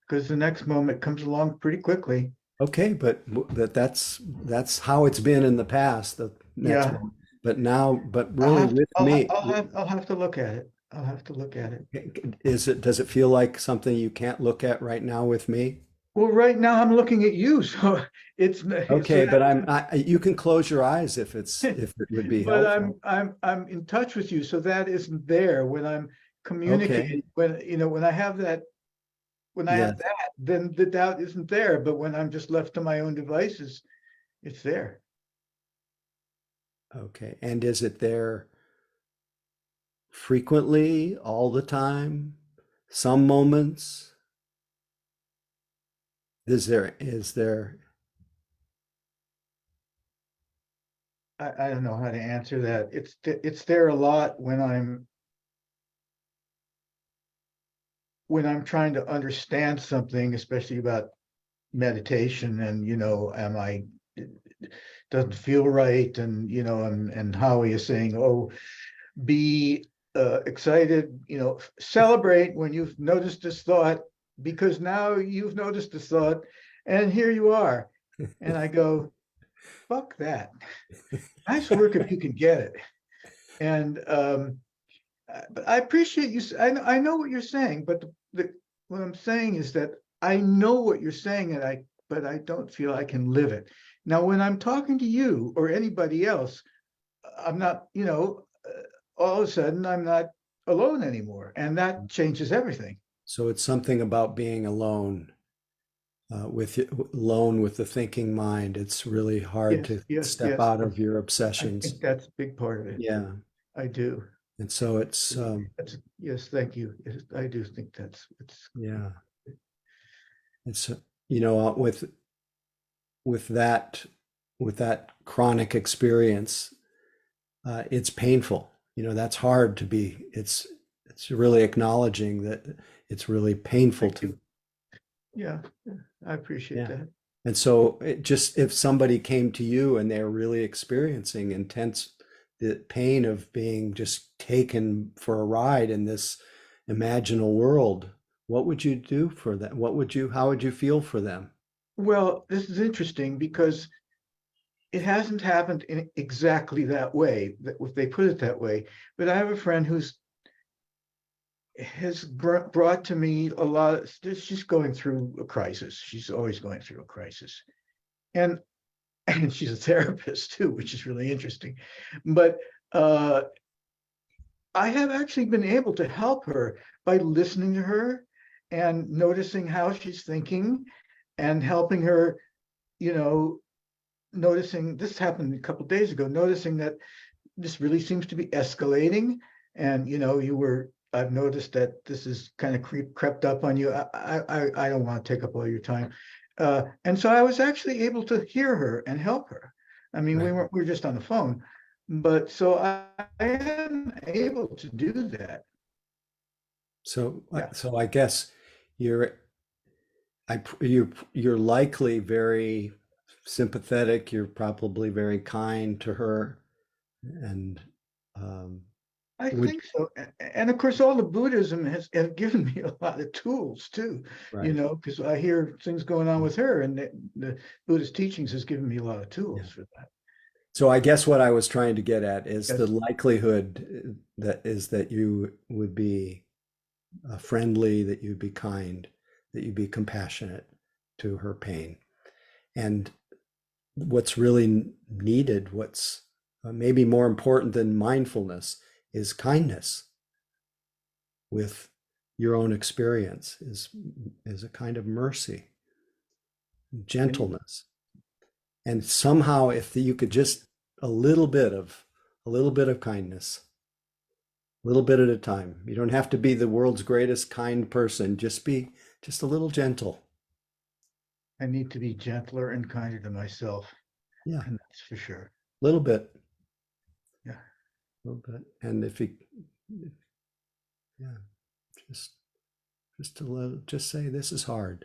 because the next moment comes along pretty quickly. Okay, but that's how it's been in the past, the next Yeah, moment. But now, but really with me, I'll have to look at it. I'll have to look at it. does it feel like something you can't look at right now with me? Well, right now I'm looking at you, so Okay, but you can close your eyes if if it would be but helpful. I'm in touch with you, so that isn't there when I'm Okay, communicating. When I have that, yes, then the doubt isn't there. But when I'm just left to my own devices, it's there. okay. And is it there frequently, all the time, some moments? Is there I don't know how to answer that. It's there a lot when I'm trying to understand something, especially about meditation, and am I, it doesn't feel right, and Howie is saying, oh, be excited, celebrate when you've noticed this thought, because now you've noticed this thought and here you are. And I go, fuck that. Nice work if you can get it. And but I appreciate you. I know what you're saying, but what I'm saying is that I know what you're saying, but I don't feel I can live it. Now, when I'm talking to you or anybody else, I'm not, all of a sudden I'm not alone anymore, and that changes everything. so it's something about being alone alone with the thinking mind. It's really hard Yes, to yes, step yes. out of your I obsessions. think that's a big part of it. Yeah. I do. And so it's, Yes, thank you. Yes, I do think it's yeah, it's, you know, with that, with that chronic experience, it's painful. You know, that's hard to be, it's really acknowledging that it's really painful Thank you. Yeah, I appreciate yeah. that. And so it just, if somebody came to you and they're really experiencing intense the pain of being just taken for a ride in this imaginal world, what would you do for them? How would you feel for them? Well, this is interesting because it hasn't happened in exactly that way, that if they put it that way. But I have a friend who's has brought to me a lot of, she's going through a crisis. She's always going through a crisis. And and she's a therapist too, which is really interesting. But I have actually been able to help her by listening to her and noticing how she's thinking and helping her, you know, noticing this happened a couple of days ago, noticing that this really seems to be escalating. And, you know, I've noticed that this is kind of crept up on you. I don't want to take up all your time. And so I was actually able to hear her and help her. I mean, Right. we were just on the phone, but so I am able to do that. So, Yeah. so I guess you're, you're likely very sympathetic. You're probably very kind to her, and um, I would think so. And of course, all the Buddhism has given me a lot of tools too, you right. know, because I hear things going on with her, and the Buddhist teachings has given me a lot of Yeah. tools for that. So I guess what I was trying to get at is the Yes. likelihood that you would be friendly, that you'd be kind, that you'd be compassionate to her pain. And what's really needed, what's maybe more important than mindfulness, is kindness with your own experience, is a kind of mercy, gentleness. And somehow if you could just a little bit of kindness, a little bit at a time. You don't have to be the world's greatest kind person. Just be just a little gentle. I need to be gentler and kinder to myself, Yeah, and that's for sure. a little bit, Yeah. a little bit. And if you, yeah, just a little, just say this is hard.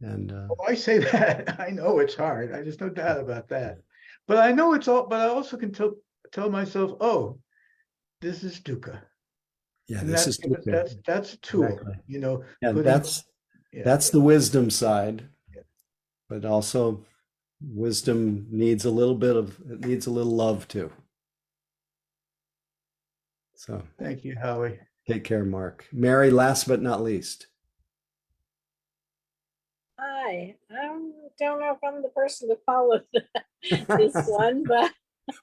And Oh, I say that. I know it's hard. There's no doubt about that. But I know it's all. But I also can tell myself, oh, this is dukkha, yeah, and this is that's a tool. exactly. You know, And putting. Yeah. that's the wisdom side, Yeah. but also wisdom needs a little bit of, it needs a little love too. So Thank you, Howie. take care, Mark. Mary, last but not least. Hi, I don't know if I'm the person to follow this one, but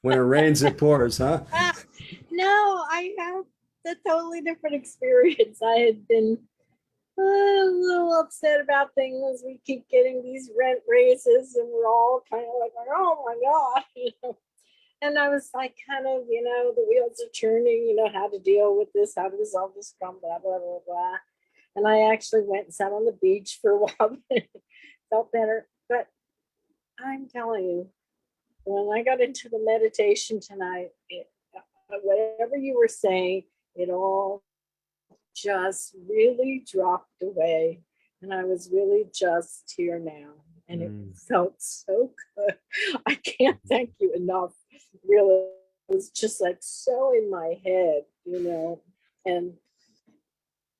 When it rains, it pours, huh? no, I have a totally different experience. I had been a little upset about things. We keep getting these rent raises, and we're all kind of like, oh my God, you know. And I was like, kind of, you know, the wheels are turning, you know, how to deal with this, how to resolve this problem, blah, blah, blah, blah. And I actually went and sat on the beach for a while, felt better. But I'm telling you, when I got into the meditation tonight, whatever you were saying, it all just really dropped away. And I was really just here now. And it felt so good. I can't thank you enough. Really, it was just like so in my head, you know. And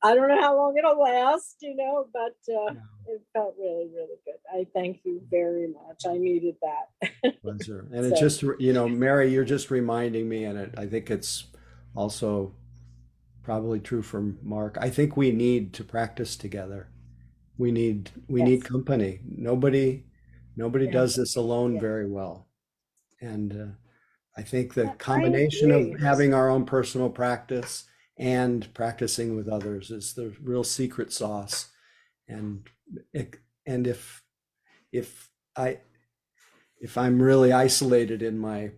I don't know how long it'll last, you know, but it felt really, really good. I thank you very much. I needed that. Pleasure. And it just, you know, Mary, you're just reminding me, and I think it's also probably true for Mark. I think we need to practice together. We need Yes. company. Nobody does this alone Yeah. very well. And I think the I combination agree. of having our own personal practice and practicing with others is the real secret sauce. and and if I if I'm really isolated in my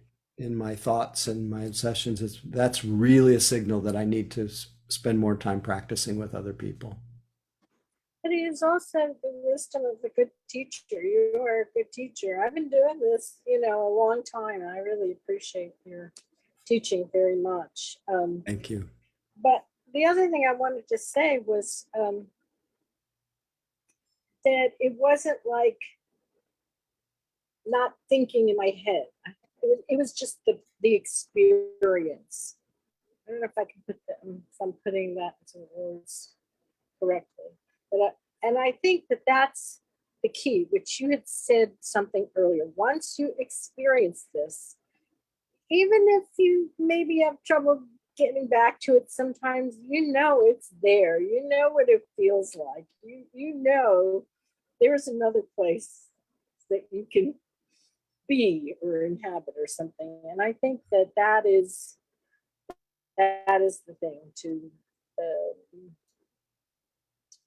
thoughts and my obsessions, that's really a signal that I need to spend more time practicing with other people. But it is also the wisdom of the good teacher. You are a good teacher. I've been doing this, a long time, and I really appreciate your teaching very much. Thank you. But the other thing I wanted to say was that it wasn't like not thinking in my head. It was just the experience. I don't know if I can if I'm putting that into words correctly, and I think that that's the key, which you had said something earlier. Once you experience this, even if you maybe have trouble getting back to it sometimes, it's there. You know what it feels like. You know there's another place that you can be or inhabit or something. And I think that is the thing to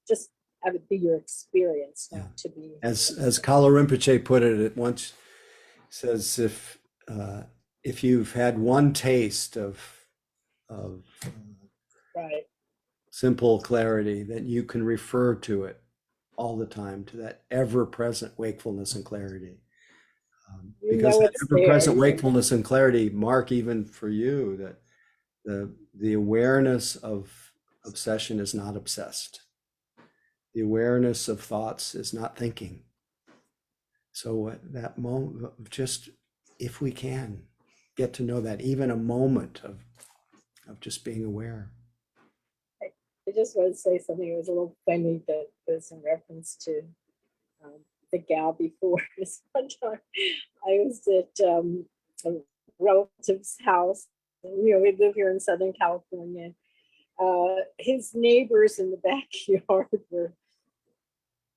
just have it be your experience, not to be. As Kala Rinpoche put it once, says if you've had one taste of Right. simple clarity, that you can refer to it all the time, to that ever-present wakefulness and clarity. Because that It's ever-present there. wakefulness and clarity, Mark, even for you, that the awareness of obsession is not obsessed. The awareness of thoughts is not thinking. So that moment, just if we can get to know that, even a moment of just being aware. I just want to say something. It was a little funny that was in reference to the gal before. This one time, I was at a relative's house. We live here in Southern California. His neighbors in the backyard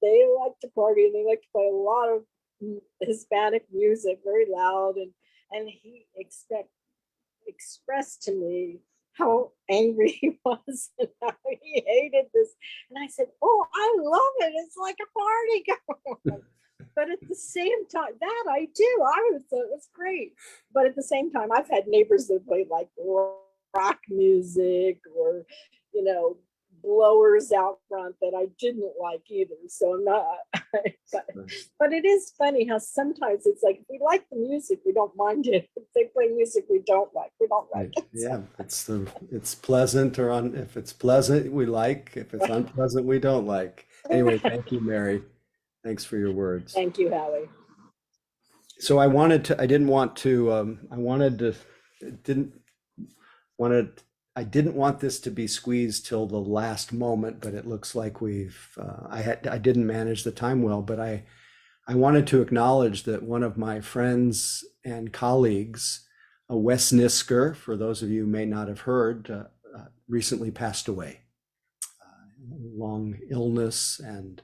they like to party and they like to play a lot of Hispanic music, very loud, and he expressed to me how angry he was and how he hated this. And I said, "Oh, I love it. It's like a party going on." But at the same time, that I do. It's great. But at the same time, I've had neighbors that play like rock music or, you know, blowers out front that I didn't like either. So I'm not, but it is funny how sometimes it's like, if we like the music, we don't mind it. If they play music we don't like it. Yeah, it's pleasant, or if it's pleasant, we like. If it's unpleasant, we don't like. Anyway, thank you, Mary. Thanks for your words. Thank you, Howie. So I didn't want this to be squeezed till the last moment, but it looks like I didn't manage the time well, but I wanted to acknowledge that one of my friends and colleagues, Wes Nisker, for those of you who may not have heard, recently passed away. Long illness and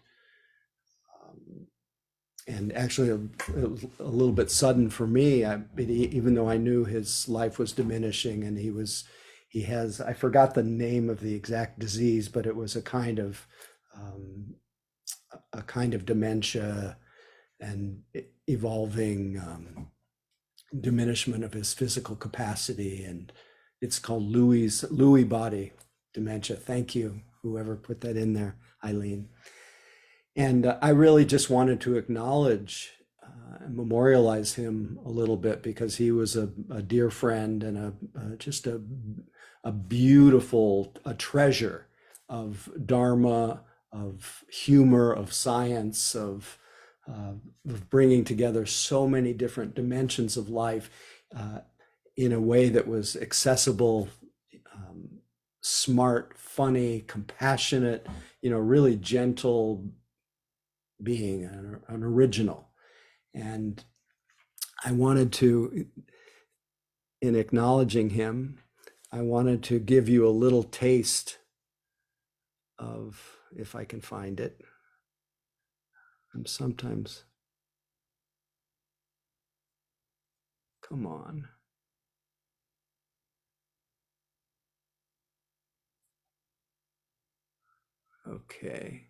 actually it was a little bit sudden for me, even though I knew his life was diminishing, and I forgot the name of the exact disease, but it was a kind of dementia and evolving diminishment of his physical capacity, and it's called Lewy body dementia. Thank you, whoever put that in there, Eileen. And I really just wanted to acknowledge and memorialize him a little bit, because he was a dear friend and just a beautiful, a treasure of Dharma, of humor, of science, of bringing together so many different dimensions of life in a way that was accessible, smart, funny, compassionate, really gentle being, an original. And I wanted to, in acknowledging him, I wanted to give you a little taste of, if I can find it. I'm sometimes, come on. Okay.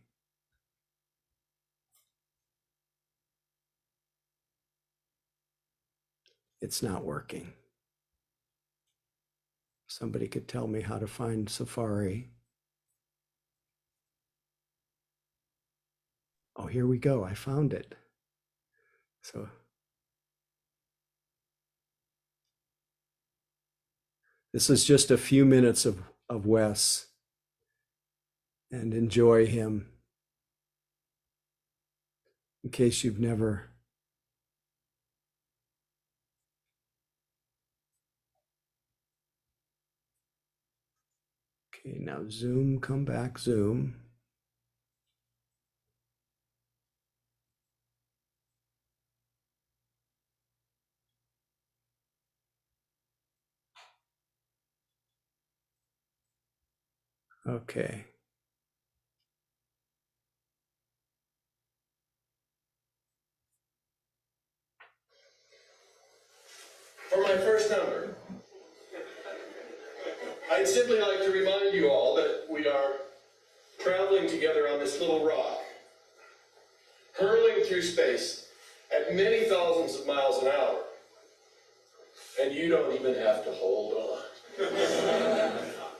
it's not working. Somebody could tell me how to find Safari. Oh, here we go. I found it. So this is just a few minutes of Wes, and enjoy him in case you've never. Okay, now zoom, come back, zoom. Okay. For my first number, I'd simply like to remind you all that we are traveling together on this little rock, hurling through space at many thousands of miles an hour. And you don't even have to hold on.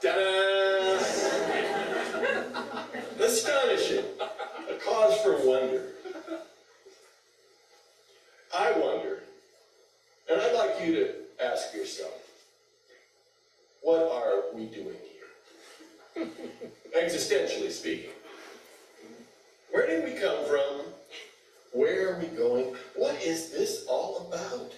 Ta-da! Astonishing. A cause for wonder. I wonder, and I'd like you to ask yourself, what are we doing here? Existentially speaking. Where did we come from? Where are we going? What is this all about?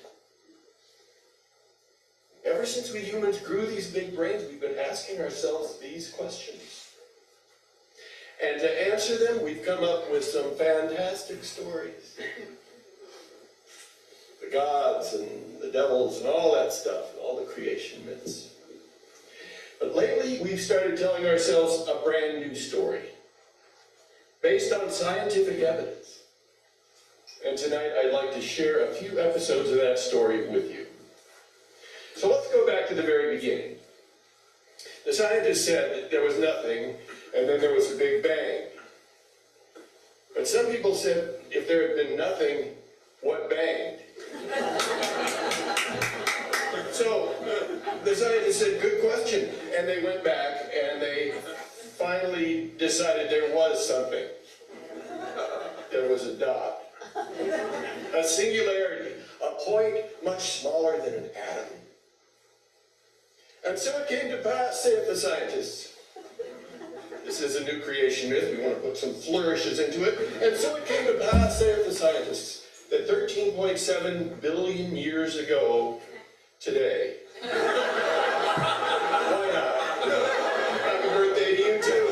Ever since we humans grew these big brains, we've been asking ourselves these questions. And to answer them, we've come up with some fantastic stories. The gods and the devils and all that stuff, all the creation myths. But lately, we've started telling ourselves a brand new story, based on scientific evidence. And tonight, I'd like to share a few episodes of that story with you. So let's go back to the very beginning. The scientists said that there was nothing, and then there was a big bang. But some people said, if there had been nothing, what banged? So the scientists said, good question. And they went back and they finally decided there was something. There was a dot. A singularity. A point much smaller than an atom. And so it came to pass, saith the scientists. This is a new creation myth. We want to put some flourishes into it. And so it came to pass, saith the scientists, that 13.7 billion years ago today. Why not? Happy birthday to you too.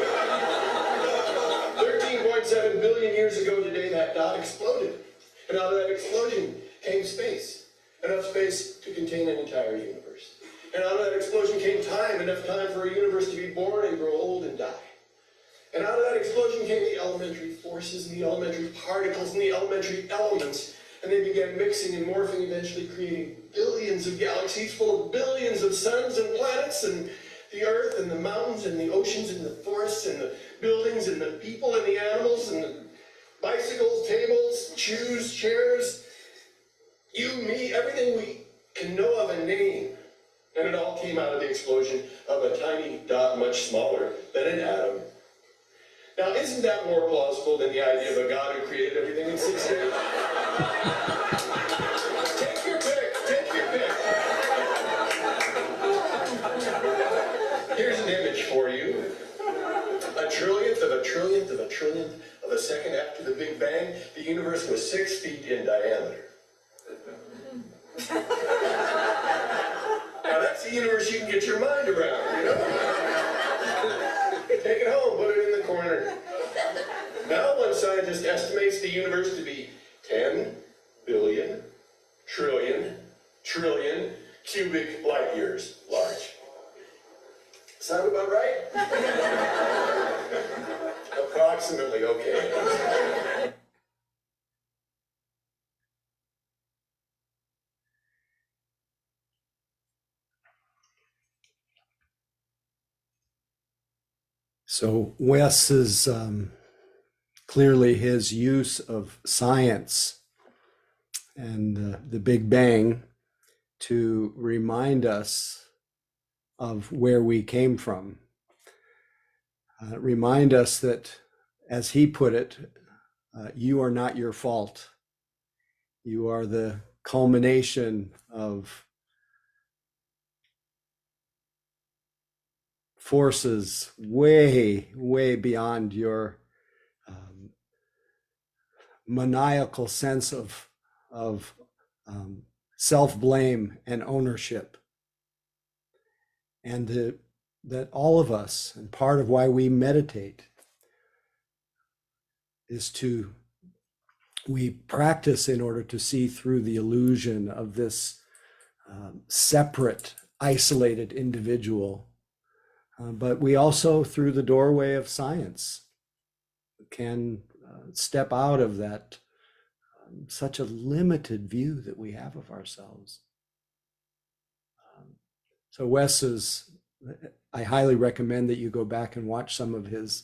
13.7 billion years ago today, that dot exploded. And out of that explosion came space. Enough space to contain an entire universe. And out of that explosion came time, enough time for a universe to be born and grow old and die. And out of that explosion came the elementary forces and the elementary particles and the elementary elements. And they began mixing and morphing, eventually creating billions of galaxies full of billions of suns and planets and the earth and the mountains and the oceans and the forests and the buildings and the people and the animals and the bicycles, tables, shoes, chairs, you, me, everything we can know of and name. And it all came out of the explosion of a tiny dot much smaller than an atom. Now, isn't that more plausible than the idea of a God who created everything in 6 days? Take your pick, take your pick. Here's an image for you. A trillionth of a trillionth of a trillionth of a second after the Big Bang, the universe was 6 feet in diameter. Now that's the universe you can get your mind around, you know? Take it home, put it in the corner. Now one scientist estimates the universe to be 10 billion trillion cubic light years large. Sound about right? Approximately, okay. So Wes is clearly his use of science and the Big Bang to remind us of where we came from. Remind us that, as he put it, you are not your fault. You are the culmination of forces way, way beyond your maniacal sense of self-blame and ownership. And that all of us, and part of why we meditate, is we practice in order to see through the illusion of this separate, isolated individual. But we also, through the doorway of science, can step out of that such a limited view that we have of ourselves. So I highly recommend that you go back and watch some of his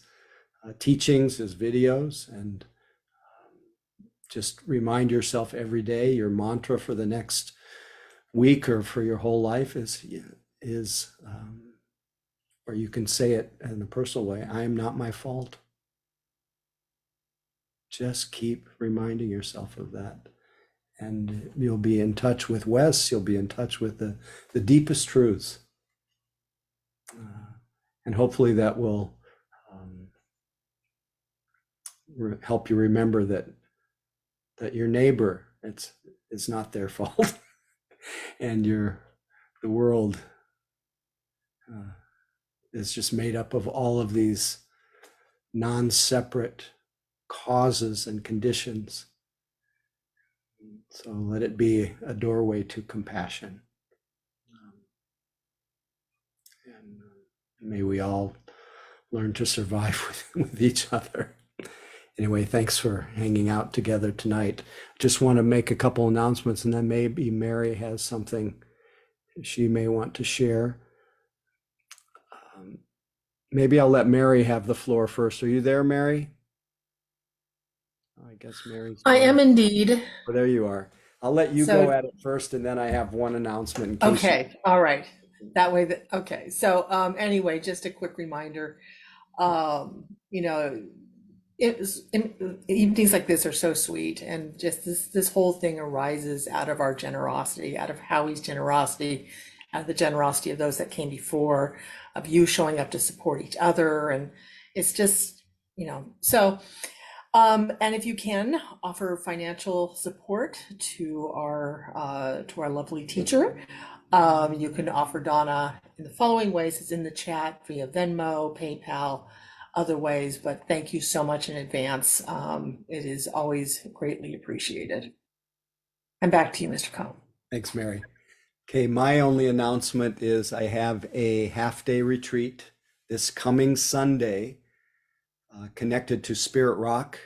teachings, his videos, and just remind yourself every day, your mantra for the next week or for your whole life is or you can say it in a personal way, I am not my fault. Just keep reminding yourself of that. And you'll be in touch with Wes, you'll be in touch with the deepest truths. And hopefully that will help you remember that your neighbor, it's not their fault. And the world is just made up of all of these non-separate causes and conditions. So let it be a doorway to compassion. And may we all learn to survive with each other. Anyway, thanks for hanging out together tonight. Just want to make a couple announcements, and then maybe Mary has something she may want to share. Maybe I'll let Mary have the floor first. Are you there, Mary? I guess Mary's I gone. am indeed. Oh, there you are. I'll let you So- go at it first, and then I have one announcement in case you- Okay, all right. That way, okay. So anyway, just a quick reminder, you know, evenings like this are so sweet, and just this whole thing arises out of our generosity, out of Howie's generosity, out of the generosity of those that came before, of you showing up to support each other, and it's just, you know, so and if you can offer financial support to our lovely teacher, you can offer Donna in the following ways. It's in the chat via Venmo, PayPal, other ways, but thank you so much in advance. It is always greatly appreciated. And back to you, Mr. Cohn. Thanks, Mary. Okay, my only announcement is I have a half-day retreat this coming Sunday connected to Spirit Rock.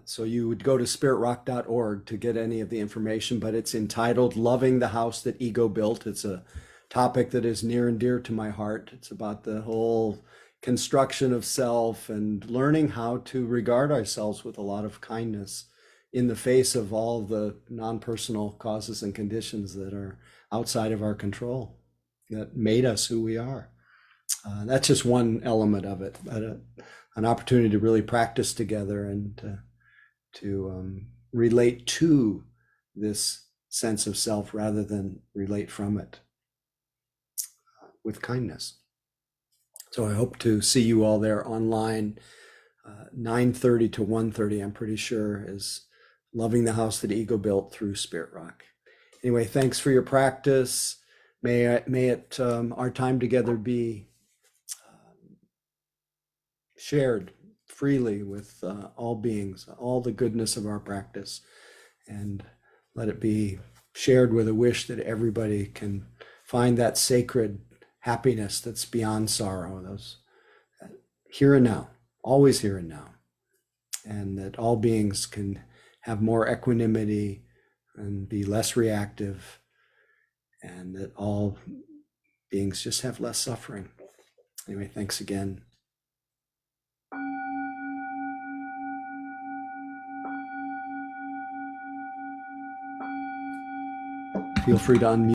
So you would go to spiritrock.org to get any of the information, but it's entitled Loving the House That Ego Built. It's a topic that is near and dear to my heart. It's about the whole construction of self and learning how to regard ourselves with a lot of kindness in the face of all the non-personal causes and conditions that are outside of our control, that made us who we are. That's just one element of it, but an opportunity to really practice together and to relate to this sense of self rather than relate from it with kindness. So I hope to see you all there online. 9:30 to 1:30, I'm pretty sure, is Loving the House That Ego Built through Spirit Rock. Anyway, thanks for your practice. May it our time together be shared freely with all beings, all the goodness of our practice, and let it be shared with a wish that everybody can find that sacred happiness that's beyond sorrow, those here and now, always here and now, and that all beings can have more equanimity and be less reactive, and that all beings just have less suffering. Anyway, thanks again. feel free to unmute.